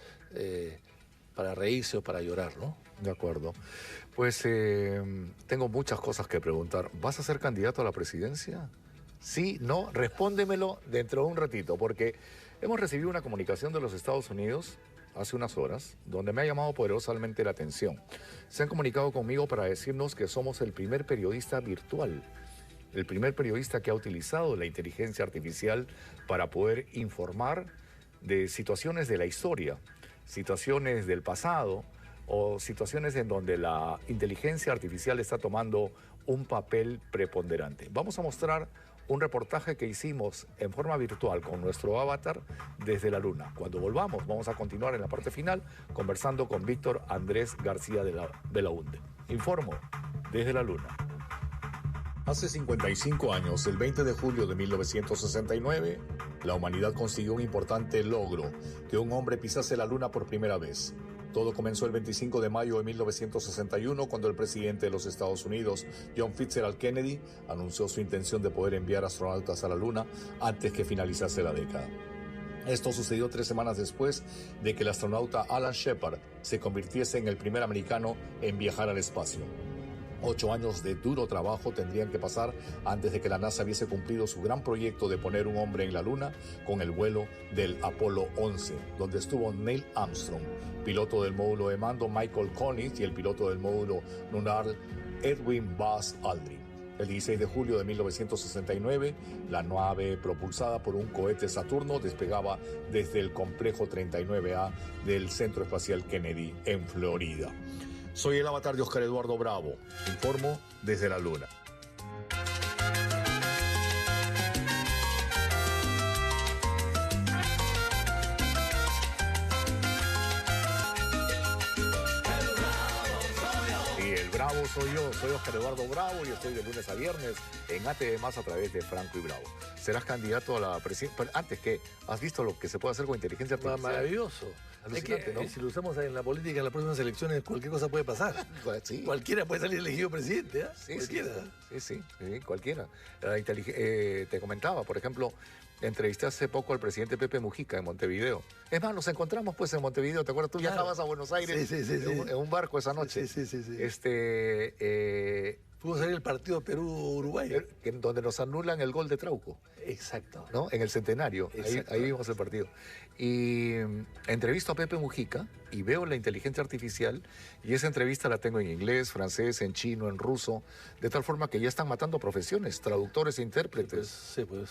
para reírse o para llorar, ¿no? De acuerdo. Pues tengo muchas cosas que preguntar. ¿Vas a ser candidato a la presidencia? Sí, no, respóndemelo dentro de un ratito, porque hemos recibido una comunicación de los Estados Unidos hace unas horas, donde me ha llamado poderosamente la atención. Se han comunicado conmigo para decirnos que somos el primer periodista virtual, el primer periodista que ha utilizado la inteligencia artificial para poder informar de situaciones de la historia, situaciones del pasado o situaciones en donde la inteligencia artificial está tomando un papel preponderante. Vamos a mostrar un reportaje que hicimos en forma virtual con nuestro avatar desde la Luna. Cuando volvamos, vamos a continuar en la parte final conversando con Víctor Andrés García de la UNDE. Informo desde la Luna. Hace 55 años, el 20 de julio de 1969, la humanidad consiguió un importante logro, que un hombre pisase la Luna por primera vez. Todo comenzó el 25 de mayo de 1961, cuando el presidente de los Estados Unidos, John Fitzgerald Kennedy, anunció su intención de poder enviar astronautas a la Luna antes que finalizase la década. Esto sucedió 3 semanas después de que el astronauta Alan Shepard se convirtiese en el primer americano en viajar al espacio. 8 años de duro trabajo tendrían que pasar antes de que la NASA hubiese cumplido su gran proyecto de poner un hombre en la Luna con el vuelo del Apolo 11, donde estuvo Neil Armstrong, piloto del módulo de mando Michael Collins y el piloto del módulo lunar Edwin Buzz Aldrin. El 16 de julio de 1969, la nave propulsada por un cohete Saturno despegaba desde el complejo 39A del Centro Espacial Kennedy en Florida. Soy el avatar de Oscar Eduardo Bravo. Informo desde la Luna. Bravo soy yo, soy Oscar Eduardo Bravo y estoy de lunes a viernes en ATV Más a través de Franco y Bravo. ¿Serás candidato a la presidencia? Antes, ¿qué? ¿Has visto lo que se puede hacer con inteligencia artificial? Maravilloso. Alucinante, es que, ¿no? Si lo usamos en la política en las próximas elecciones, cualquier cosa puede pasar. Sí. Cualquiera puede salir elegido presidente, ¿eh? Sí, cualquiera. Sí, cualquiera. Te comentaba, por ejemplo, entrevisté hace poco al presidente Pepe Mujica en Montevideo. Es más, nos encontramos pues en Montevideo, ¿te acuerdas? Tú viajabas a Buenos Aires en un barco esa noche. Sí. Fuimos a ver el partido Perú-Uruguay. Donde nos anulan el gol de Trauco. Exacto. ¿No? En el centenario. Ahí vimos el partido. Y entrevisto a Pepe Mujica y veo la inteligencia artificial y esa entrevista la tengo en inglés, francés, en chino, en ruso, de tal forma que ya están matando profesiones, traductores e intérpretes. Sí, pues.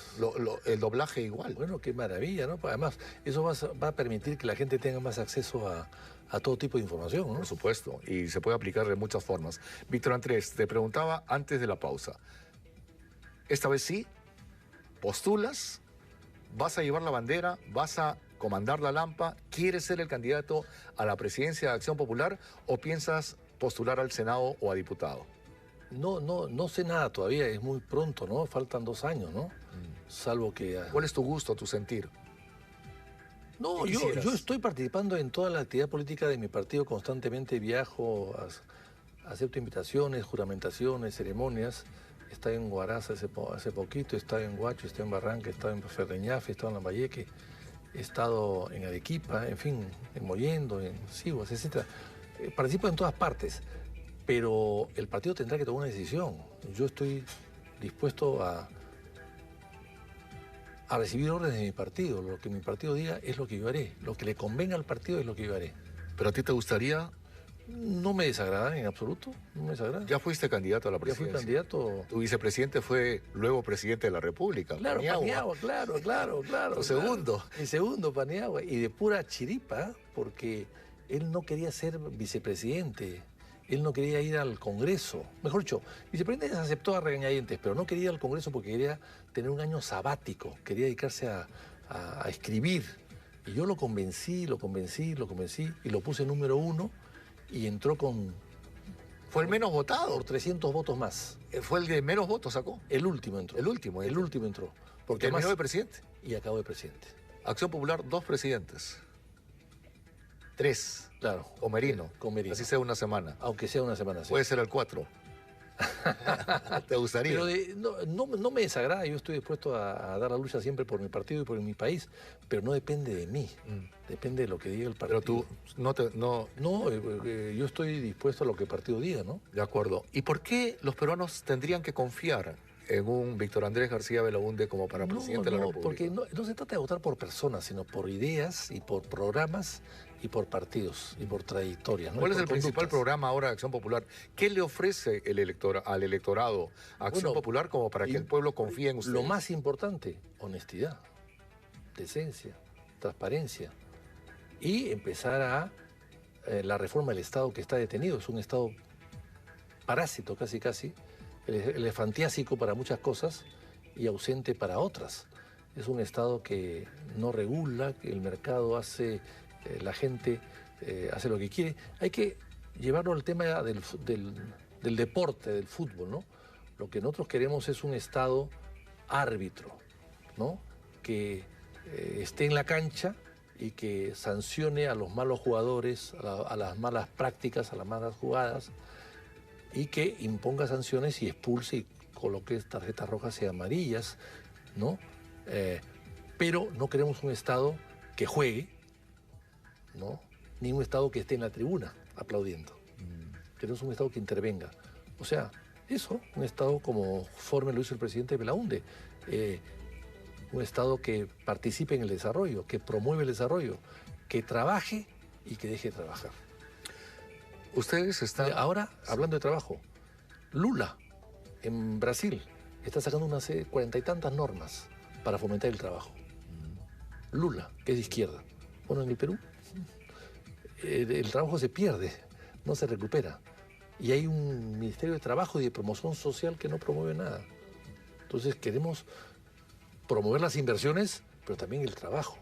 El doblaje igual. Bueno, qué maravilla, ¿no? Además, eso va a permitir que la gente tenga más acceso a todo tipo de información, ¿no? Por supuesto, y se puede aplicar de muchas formas. Víctor Andrés, te preguntaba antes de la pausa. Esta vez sí, postulas, vas a llevar la bandera, vas a comandar la Lampa, ¿quieres ser el candidato a la presidencia de Acción Popular o piensas postular al Senado o a diputado? No sé nada todavía, es muy pronto, ¿no? Faltan 2 años, ¿no? Salvo que... ¿Cuál es tu gusto, tu sentir? No, yo estoy participando en toda la actividad política de mi partido, constantemente viajo, acepto invitaciones, juramentaciones, ceremonias. He estado en Huaraz hace poquito, he estado en Huacho, he estado en Barranca, he estado en Ferreñafe, he estado en Lambayeque, he estado en Arequipa, en fin, en Mollendo, en Siguas, etc. Participo en todas partes, pero el partido tendrá que tomar una decisión. Yo estoy dispuesto a recibir órdenes de mi partido. Lo que mi partido diga es lo que yo haré. Lo que le convenga al partido es lo que yo haré. ¿Pero a ti te gustaría? No me desagrada en absoluto, no me desagrada. Ya fuiste candidato a la presidencia. Ya fui candidato. Tu vicepresidente fue luego presidente de la República. Claro, Paniagua, claro. Tu segundo. Mi segundo, Paniagua. Y de pura chiripa, porque él no quería ser vicepresidente. Él no quería ir al Congreso. Mejor dicho, vicepresidente se aceptó a regañadientes, pero no quería ir al Congreso porque quería tener un año sabático, quería dedicarse a escribir. Y yo lo convencí y lo puse número 1 y entró con... ¿Fue el menos votado? Por 300 votos más. ¿Fue el de menos votos sacó? El último entró. El último entró. Porque terminó de presidente. Y acabó de presidente. Acción Popular, 2 presidentes. 3. Claro. Con Merino. Con Merino. Así sea una semana. Aunque sea una semana, sí. Puede ser el 4. ¿Te gustaría? Pero no me desagrada, yo estoy dispuesto a dar la lucha siempre por mi partido y por mi país, pero no depende de mí, depende de lo que diga el partido. Pero tú no... No, yo estoy dispuesto a lo que el partido diga, ¿no? De acuerdo. ¿Y por qué los peruanos tendrían que confiar en un Víctor Andrés García Belaúnde como para presidente de la República? Porque no se trata de votar por personas, sino por ideas y por programas y por partidos y por trayectorias, ¿no? ¿Cuál Y es por el principal conductas. programa ahora de Acción Popular? ¿Qué le ofrece al electorado Acción Bueno, Popular como para que el pueblo confíe en ustedes? Lo más importante, honestidad, decencia, transparencia y empezar a la reforma del Estado que está detenido. Es un Estado parásito casi, elefantiásico para muchas cosas y ausente para otras. Es un Estado que no regula, que el mercado hace, la gente hace lo que quiere. Hay que llevarlo al tema del deporte, del fútbol, ¿no? Lo que nosotros queremos es un Estado árbitro, ¿no? Que esté en la cancha y que sancione a los malos jugadores, a las malas prácticas, a las malas jugadas, y que imponga sanciones y expulse y coloque tarjetas rojas y amarillas, ¿no? Pero no queremos un Estado que juegue, ¿no? Ni un Estado que esté en la tribuna aplaudiendo. Queremos un Estado que intervenga. O sea, eso, un Estado como forme lo hizo el presidente Belaúnde. Un Estado que participe en el desarrollo, que promueve el desarrollo, que trabaje y que deje de trabajar. Ustedes están... Ahora, hablando de trabajo, Lula, en Brasil, está sacando unas 40 y tantas normas para fomentar el trabajo. Lula, que es de izquierda. Bueno, en el Perú el trabajo se pierde, no se recupera. Y hay un Ministerio de Trabajo y de Promoción Social que no promueve nada. Entonces queremos promover las inversiones, pero también el trabajo,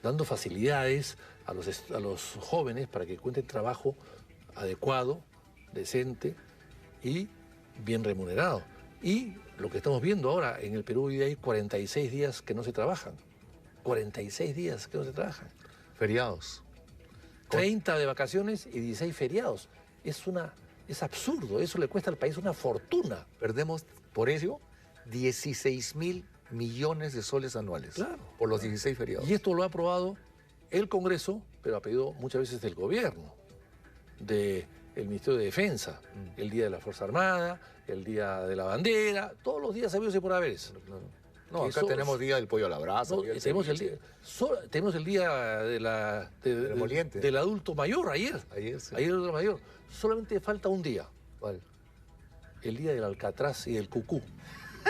dando facilidades a los jóvenes para que encuentren trabajo adecuado, decente y bien remunerado. Y lo que estamos viendo ahora, en el Perú hoy hay 46 días que no se trabajan. 46 días que no se trabajan. Feriados. 30 de vacaciones y 16 feriados. Es absurdo, eso le cuesta al país una fortuna. Perdemos por ello 16.000 millones de soles anuales. Claro. Por los 16 feriados. Y esto lo ha aprobado el Congreso, pero ha pedido muchas veces del gobierno, del Ministerio de Defensa, el Día de la Fuerza Armada, el Día de la Bandera, todos los días sabidos y por haberes. No, acá tenemos Día del Pollo a la Brasa. No, tenemos el día del adulto mayor, ayer. Ayer, sí. Ayer el adulto mayor. Solamente falta un día. ¿Cuál? El día del alcatraz y del cucú.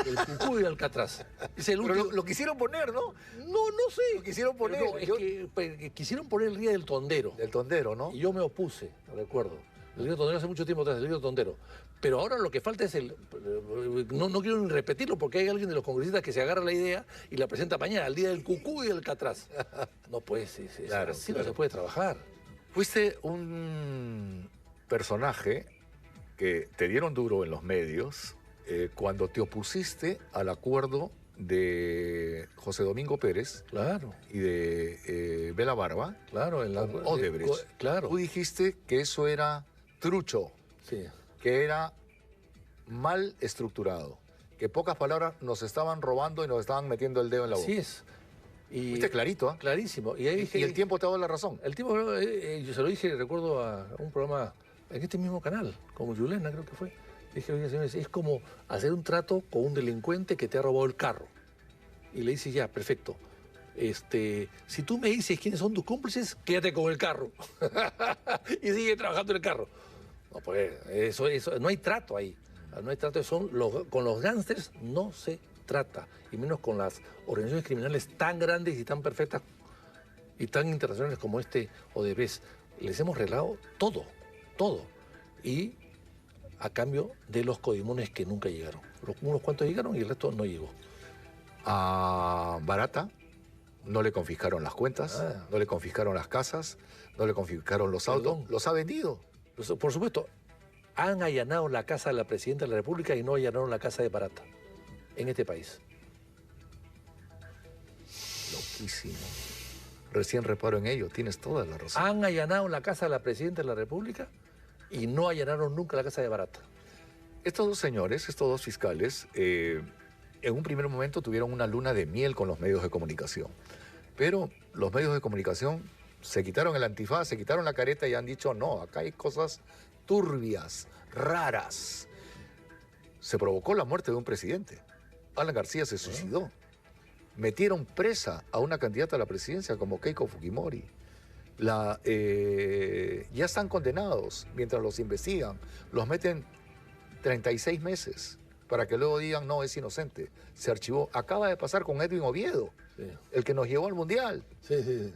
El cucú y el alcatraz. Es el Pero último... lo quisieron poner, ¿no? No sé. Lo quisieron poner. No, es que quisieron poner el día del tondero. Del tondero, ¿no? Y yo me opuse, recuerdo. El día del tondero hace mucho tiempo atrás, el día del tondero. Pero ahora lo que falta es no quiero ni repetirlo porque hay alguien de los congresistas que se agarra la idea y la presenta mañana, el día del cucú y del alcatraz. No puede ser, Claro, así claro. no se puede trabajar. Fuiste un personaje que te dieron duro en los medios cuando te opusiste al acuerdo de José Domingo Pérez Claro, y de Bela Barba claro. con Odebrecht. Claro, Tú dijiste que eso era trucho, sí. que era mal estructurado, que en pocas palabras nos estaban robando y nos estaban metiendo el dedo en la boca. Así es. Y Fuiste clarito, ¿ah? clarísimo. Y ahí dije, Y el tiempo te ha dado la razón. El tipo, yo se lo dije, recuerdo a un programa en este mismo canal, como Yulena creo que fue. Dije, oye, señores, es como hacer un trato con un delincuente que te ha robado el carro. Y le dices, ya, perfecto. Si tú me dices quiénes son tus cómplices, quédate con el carro. Y sigue trabajando en el carro. No, pues, eso, no hay trato ahí. No hay trato, con los gángsters no se trata. Y menos con las organizaciones criminales tan grandes y tan perfectas y tan internacionales como Odebrecht. Les hemos regalado todo, todo. Y a cambio de los codimones que nunca llegaron. Unos cuantos llegaron y el resto no llegó. A Barata no le confiscaron las cuentas, Ah. no le confiscaron las casas, no le confiscaron los autos, Perdón. los ha vendido. Por supuesto, han allanado la casa de la Presidenta de la República y no allanaron la casa de Barata en este país. Loquísimo. Recién reparo en ello, tienes toda la razón. Han allanado la casa de la Presidenta de la República y no allanaron nunca la casa de Barata. Estos dos señores, estos dos fiscales, en un primer momento tuvieron una luna de miel con los medios de comunicación. Pero los medios de comunicación se quitaron el antifaz, se quitaron la careta y han dicho, no, acá hay cosas turbias, raras. Se provocó la muerte de un presidente. Alan García se suicidó. Metieron presa a una candidata a la presidencia como Keiko Fujimori. Ya están condenados mientras los investigan. Los meten 36 meses para que luego digan, no, es inocente. Se archivó. Acaba de pasar con Edwin Oviedo, el que nos llevó al Mundial. Sí.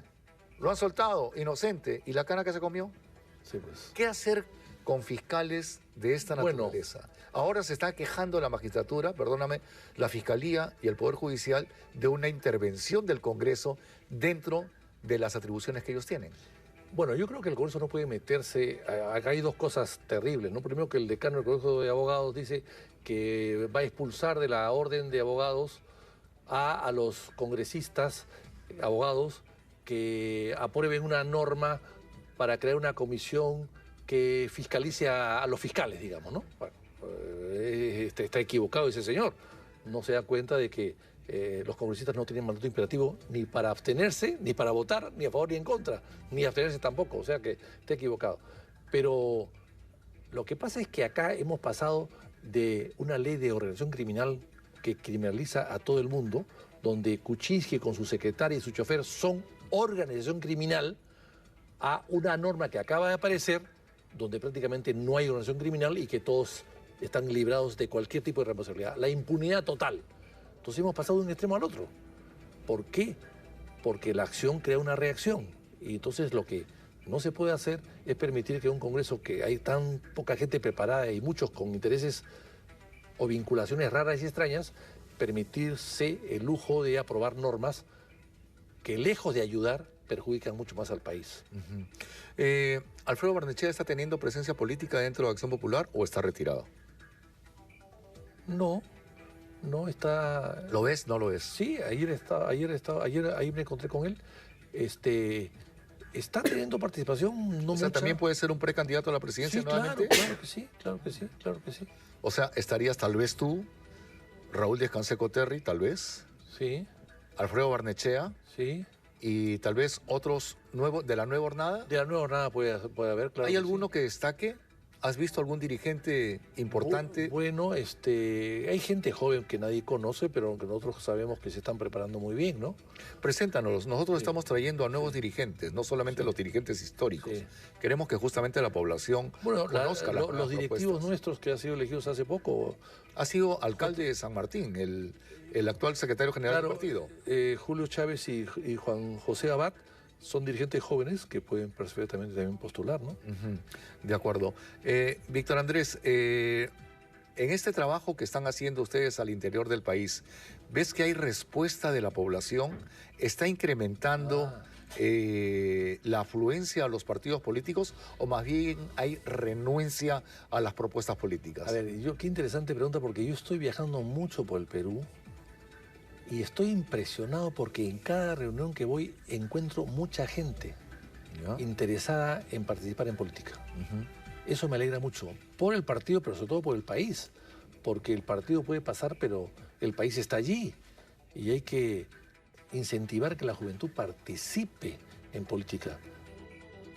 Lo han soltado, inocente. ¿Y la cana que se comió? Sí, pues. ¿Qué hacer con fiscales de esta naturaleza? Ahora se está quejando la magistratura, perdóname, la Fiscalía y el Poder Judicial de una intervención del Congreso dentro de las atribuciones que ellos tienen. Bueno, yo creo que el Congreso no puede meterse. Acá hay dos cosas terribles, ¿no? Primero, que el decano del Colegio de Abogados dice que va a expulsar de la orden de abogados a los congresistas, abogados, que aprueben una norma para crear una comisión que fiscalice a los fiscales, digamos, ¿no? Bueno, está equivocado ese señor. No se da cuenta de que los congresistas no tienen mandato imperativo ni para abstenerse, ni para votar, ni a favor ni en contra, ni abstenerse tampoco, o sea que está equivocado. Pero lo que pasa es que acá hemos pasado de una ley de organización criminal que criminaliza a todo el mundo, donde Kuczynski con su secretaria y su chofer son organización criminal, a una norma que acaba de aparecer, donde prácticamente no hay organización criminal y que todos están librados de cualquier tipo de responsabilidad. La impunidad total. Entonces hemos pasado de un extremo al otro. ¿Por qué? Porque la acción crea una reacción. Y entonces lo que no se puede hacer es permitir que un Congreso que hay tan poca gente preparada y muchos con intereses o vinculaciones raras y extrañas, permitirse el lujo de aprobar normas que, lejos de ayudar, perjudican mucho más al país. ¿Alfredo Barnechea está teniendo presencia política dentro de Acción Popular o está retirado? No está... ¿Lo ves? ¿No lo ves? Sí, ayer me encontré con él. Está teniendo participación, no O sea, mucha. ¿también puede ser un precandidato a la presidencia Sí, nuevamente? claro que sí. O sea, estarías tal vez tú, Raúl Díaz Canseco Terry, tal vez, Sí, Alfredo Barnechea sí. y tal vez otros nuevos de la nueva hornada. De la nueva jornada puede haber, claro. ¿Hay que alguno sí. que destaque? ¿Has visto algún dirigente importante? Bueno, hay gente joven que nadie conoce, pero que nosotros sabemos que se están preparando muy bien, ¿no? Preséntanos. Nosotros Sí. estamos trayendo a nuevos dirigentes, no solamente los dirigentes históricos. Sí. Queremos que justamente la población Bueno, conozca las los nuevas directivos propuestas. nuestros que han sido elegidos hace poco. Ha sido alcalde de San Martín, el actual secretario general del partido. Julio Chávez y Juan José Abad son dirigentes jóvenes que pueden perfectamente también postular, ¿no? Ujú, de acuerdo. Víctor Andrés, en este trabajo que están haciendo ustedes al interior del país, ¿ves que hay respuesta de la población? ¿Está incrementando la afluencia a los partidos políticos o más bien hay renuencia a las propuestas políticas? A ver, qué interesante pregunta, porque yo estoy viajando mucho por el Perú y estoy impresionado porque en cada reunión que voy encuentro mucha gente ¿Ya? interesada en participar en política. Ujú. Eso me alegra mucho, por el partido, pero sobre todo por el país, porque el partido puede pasar, pero el país está allí y hay que incentivar que la juventud participe en política,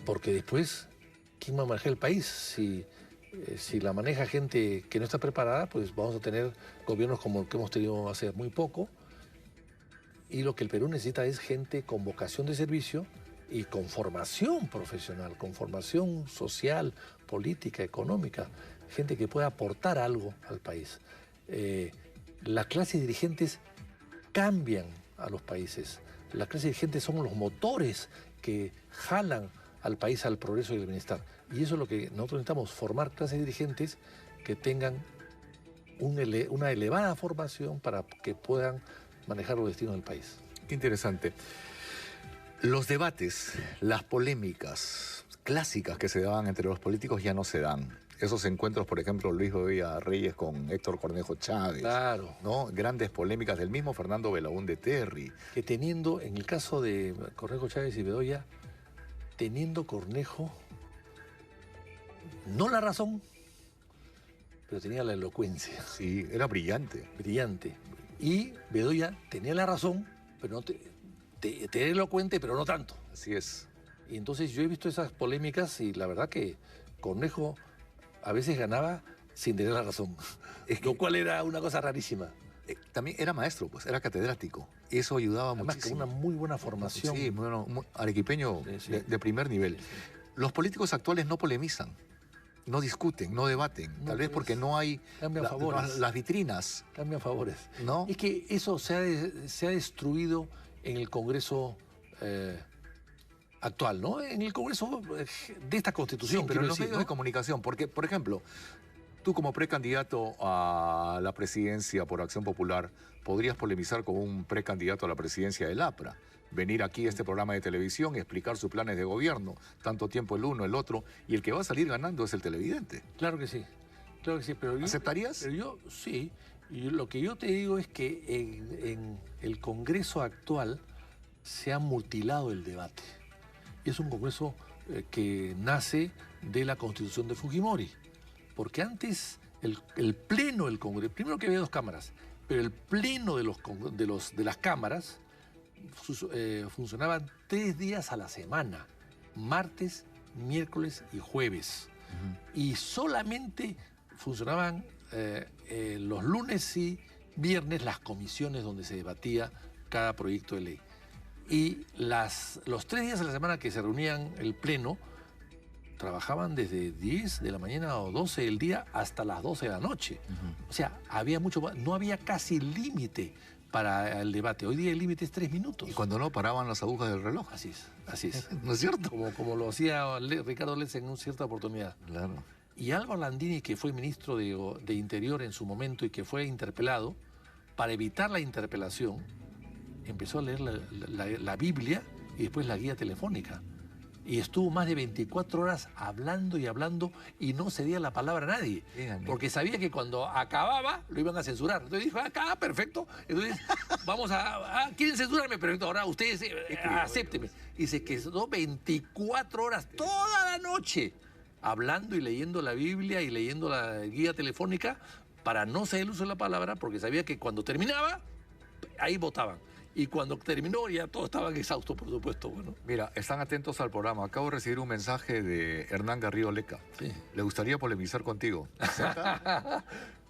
porque después, ¿quién va a manejar el país? Si la maneja gente que no está preparada, pues vamos a tener gobiernos como el que hemos tenido hace muy poco, y lo que el Perú necesita es gente con vocación de servicio y con formación profesional, con formación social, política, económica, gente que pueda aportar algo al país. Las clases dirigentes cambian a los países. Las clases dirigentes son los motores que jalan al país al progreso y al bienestar. Y eso es lo que nosotros necesitamos, formar clases dirigentes que tengan una elevada formación para que puedan manejar los destinos del país. Qué interesante. Los debates, las polémicas clásicas que se daban entre los políticos ya no se dan. Esos encuentros, por ejemplo, Luis Bedoya Reyes con Héctor Cornejo Chávez, Claro. ¿no? Grandes polémicas del mismo Fernando Belaúnde Terry. Que teniendo, en el caso de Cornejo Chávez y Bedoya, teniendo Cornejo, no la razón, pero tenía la elocuencia. Sí, era brillante. Brillante. Y Bedoya tenía la razón, pero no era elocuente, pero no tanto. Así es. Y entonces yo he visto esas polémicas y la verdad que Cornejo a veces ganaba sin tener la razón, lo cual era una cosa rarísima. También era maestro, pues, era catedrático. Eso ayudaba Además, muchísimo. con una muy buena formación. Sí, bueno, arequipeño Sí. de primer nivel. Sí. Los políticos actuales no polemizan, no discuten, no debaten. No, Tal vez pues, porque no hay cambian favores. las vitrinas, Cambian favores. ¿no? Es que eso se ha destruido en el Congreso actual, ¿no? En el Congreso de esta Constitución, Sí, pero quiero en los decir, medios ¿no? de comunicación, porque, por ejemplo, tú como precandidato a la presidencia por Acción Popular, podrías polemizar con un precandidato a la presidencia del APRA, venir aquí a este programa de televisión y explicar sus planes de gobierno, tanto tiempo el uno, el otro, y el que va a salir ganando es el televidente. Claro que sí, pero ¿Aceptarías? Pero yo, sí, y lo que yo te digo es que en el Congreso actual se ha mutilado el debate. Y es un Congreso que nace de la Constitución de Fujimori. Porque antes el pleno del Congreso, primero que había dos cámaras, pero el pleno de las cámaras funcionaban 3 días a la semana, martes, miércoles y jueves. Y solamente funcionaban los lunes y viernes las comisiones donde se debatía cada proyecto de ley. Y los 3 días a la semana que se reunían el pleno, trabajaban desde 10 de la mañana o 12 del día hasta las 12 de la noche. O sea, había no había casi límite para el debate. Hoy día el límite es 3 minutos. Y cuando no, paraban las agujas del reloj. Así es, así es. ¿No es cierto? Como lo hacía Ricardo Letts en una cierta oportunidad. Claro. Y Álvaro Landini, que fue ministro de Interior en su momento y que fue interpelado, para evitar la interpelación, empezó a leer la Biblia y después la guía telefónica. Y estuvo más de 24 horas hablando y hablando y no cedía la palabra a nadie. Dígame. Porque sabía que cuando acababa lo iban a censurar. Entonces dijo, acá, perfecto. Entonces, vamos ¿quieren censurarme? Perfecto, ahora ustedes acéptenme. Y se quedó 24 horas, toda la noche, hablando y leyendo la Biblia y leyendo la guía telefónica para no ceder el uso de la palabra, porque sabía que cuando terminaba, ahí votaban. Y cuando terminó ya todos estaban exhaustos, por supuesto. Bueno. Mira, están atentos al programa. Acabo de recibir un mensaje de Hernán Garrido Leca. Sí. Le gustaría polemizar contigo. ¿Acepta?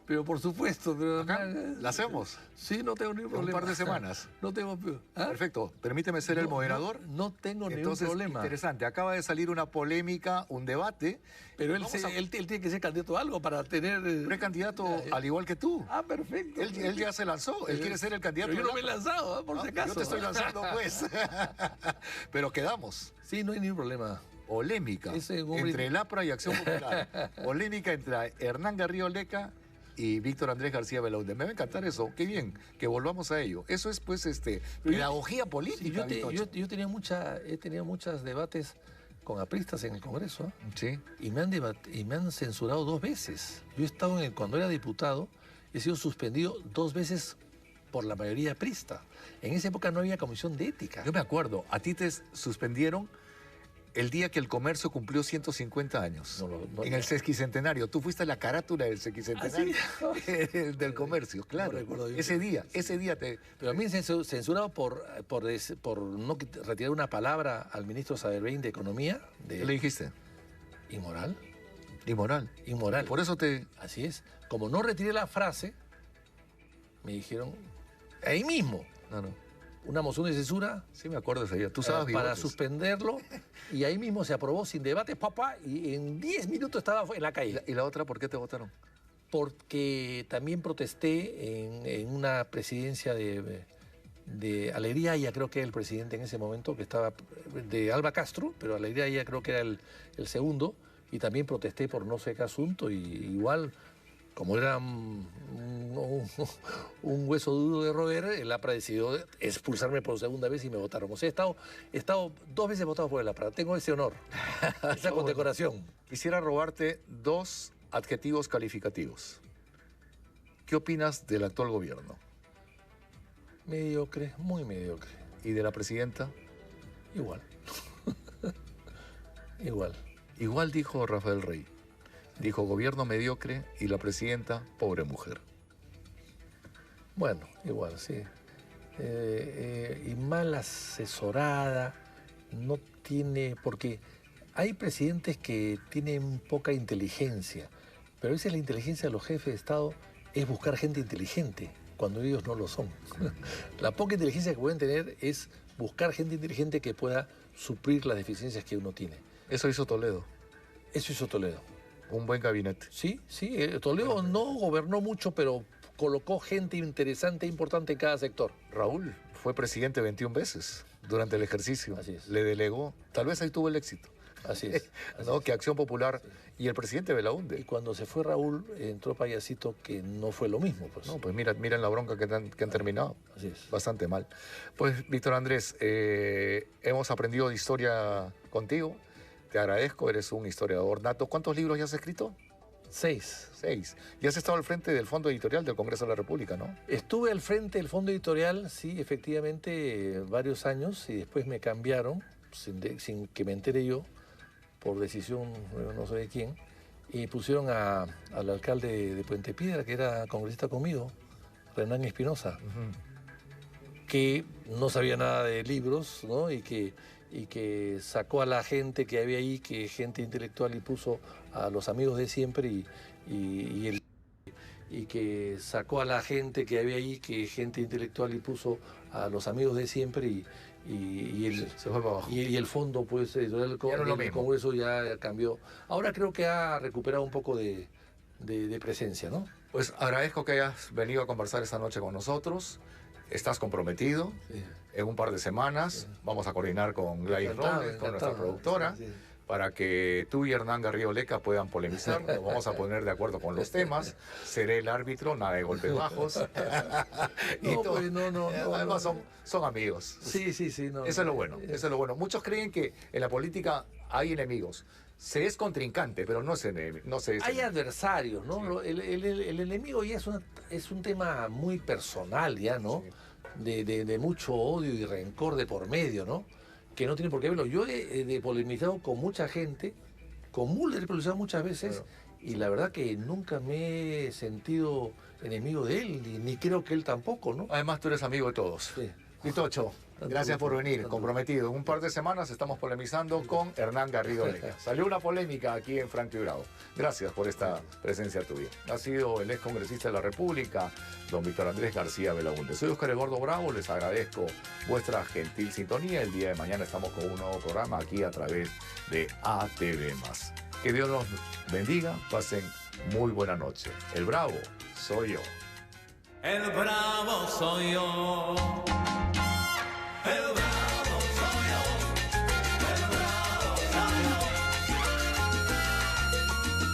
Pero por supuesto. Pero ¿Acá? ¿La hacemos? Sí, no tengo ningún problema. Un par de semanas. No tengo... Perfecto. Permíteme ser el moderador. No tengo ningún Entonces, problema. interesante. Acaba de salir una polémica, un debate. Pero él tiene que ser candidato a algo para tener... Precandidato al igual que tú. Perfecto. Él ya se lanzó. Él quiere ser el candidato. Pero yo no me he lanzado, por si acaso. Yo te estoy lanzando, pues. Pero quedamos. Sí, no hay ningún problema. Polémica entre el APRA y Acción Popular. Polémica entre Hernán Garrido Leca y Víctor Andrés García Belaúnde. Me va a encantar eso. Qué bien que volvamos a ello. Eso es, pues, pedagogía política. Yo he tenido muchos debates con apristas en el Congreso. Sí. Y me han censurado 2 veces. Yo he estado cuando era diputado, he sido suspendido 2 veces por la mayoría aprista. En esa época no había comisión de ética. Yo me acuerdo, a ti te suspendieron el día que el comercio cumplió 150 años. En el sesquicentenario. Tú fuiste la carátula del sesquicentenario del comercio, claro. No recuerdo yo. Ese día te... Pero a mí me han censurado por no retirar una palabra al ministro Saberbein de Economía. ¿Qué le dijiste? Inmoral. Inmoral. Inmoral. Por eso te... Así es. Como no retiré la frase, me dijeron, ahí mismo, una moción de censura. Sí, me acuerdo de ese día. Tú sabes para suspenderlo, y ahí mismo se aprobó sin debate, y en 10 minutos estaba en la calle. ¿Y la otra por qué te votaron? Porque también protesté en una presidencia de Alegría Aya, creo que era el presidente en ese momento, que estaba de Alba Castro, pero Alegría Aya creo que era el segundo, y también protesté por no sé qué asunto, y igual, como era un hueso duro de roer, el APRA decidió expulsarme por 2ª vez y me votaron. O sea, he estado 2 veces votado por el APRA. Tengo ese honor, esa condecoración. Quisiera robarte 2 adjetivos calificativos. ¿Qué opinas del actual gobierno? Mediocre, muy mediocre. ¿Y de la presidenta? Igual. Igual. Igual dijo Rafael Rey. dijo gobierno mediocre y la presidenta, pobre mujer. Bueno, igual, sí. Y mal asesorada, no tiene, porque hay presidentes que tienen poca inteligencia, pero a veces la inteligencia de los jefes de Estado es buscar gente inteligente, cuando ellos no lo son. La poca inteligencia que pueden tener es buscar gente inteligente que pueda suplir las deficiencias que uno tiene. Eso hizo Toledo, Eso hizo Toledo. un buen gabinete. Sí, sí, Toledo no gobernó mucho, pero colocó gente interesante e importante en cada sector. Raúl fue presidente 21 veces durante el ejercicio. Así es. Le delegó, tal vez ahí tuvo el éxito. Así es. Así ¿No? es. Que Acción Popular y el presidente Y Belaúnde. cuando se fue Raúl, entró Payasito, que no fue lo mismo. Pues. No, pues mira en la bronca que han terminado. Así es. Bastante mal. Pues, Víctor Andrés, hemos aprendido de historia contigo. Te agradezco, eres un historiador nato. ¿Cuántos libros ya has escrito? 6. 6. Y has estado al frente del Fondo Editorial del Congreso de la República, ¿no? Estuve al frente del fondo editorial, sí, efectivamente, varios años, y después me cambiaron, sin que me entere yo, por decisión no sé de quién, y pusieron al alcalde de Puente Piedra, que era congresista conmigo, Renán Espinosa, que no sabía nada de libros, ¿no? y que sacó a la gente que había ahí, que gente intelectual, y puso a los amigos de siempre, y que sacó a la gente que había ahí, que gente intelectual, y puso a los amigos de siempre, Se fue para abajo. y el fondo, pues, editorial Ya no es lo del mismo. Congreso ya cambió. Ahora creo que ha recuperado un poco de presencia, ¿no? Pues agradezco que hayas venido a conversar esta noche con nosotros. Estás comprometido. Sí. En un par de semanas vamos a coordinar con Gladys Encantado, Robles, con nuestra encantado. productora, Sí, sí. para que tú y Hernán Garrido Leca puedan polemizar. Nos vamos a poner de acuerdo con los temas. Seré el árbitro, nada de golpes bajos. No, pues, no, Además no. son amigos. Sí, no. Eso es lo bueno, eso es lo bueno. Muchos creen que en la política hay enemigos. Se es contrincante, pero no se es Hay adversarios, ¿no? Sí. El enemigo ya es un tema muy personal, ya, ¿no? De mucho odio y rencor de por medio, ¿no? Que no tiene por qué verlo. Yo he polemizado con mucha gente, con Müller he polemizado muchas veces, Claro. y la verdad que nunca me he sentido enemigo de él, ni creo que él tampoco, ¿no? Además, tú eres amigo de todos. Sí. Vitocho, gracias por venir, Tanto comprometido. En un par de semanas estamos polemizando con Hernán Garrido Leca. Salió una polémica aquí en Franco y Bravo. Gracias por esta presencia tuya. Ha sido el ex congresista de la República, don Víctor Andrés García Belaúnde. Soy Óscar Eduardo Bravo, les agradezco vuestra gentil sintonía. El día de mañana estamos con un nuevo programa aquí a través de ATV+. Que Dios los bendiga, pasen muy buena noche. El Bravo soy yo. El bravo soy yo. El bravo.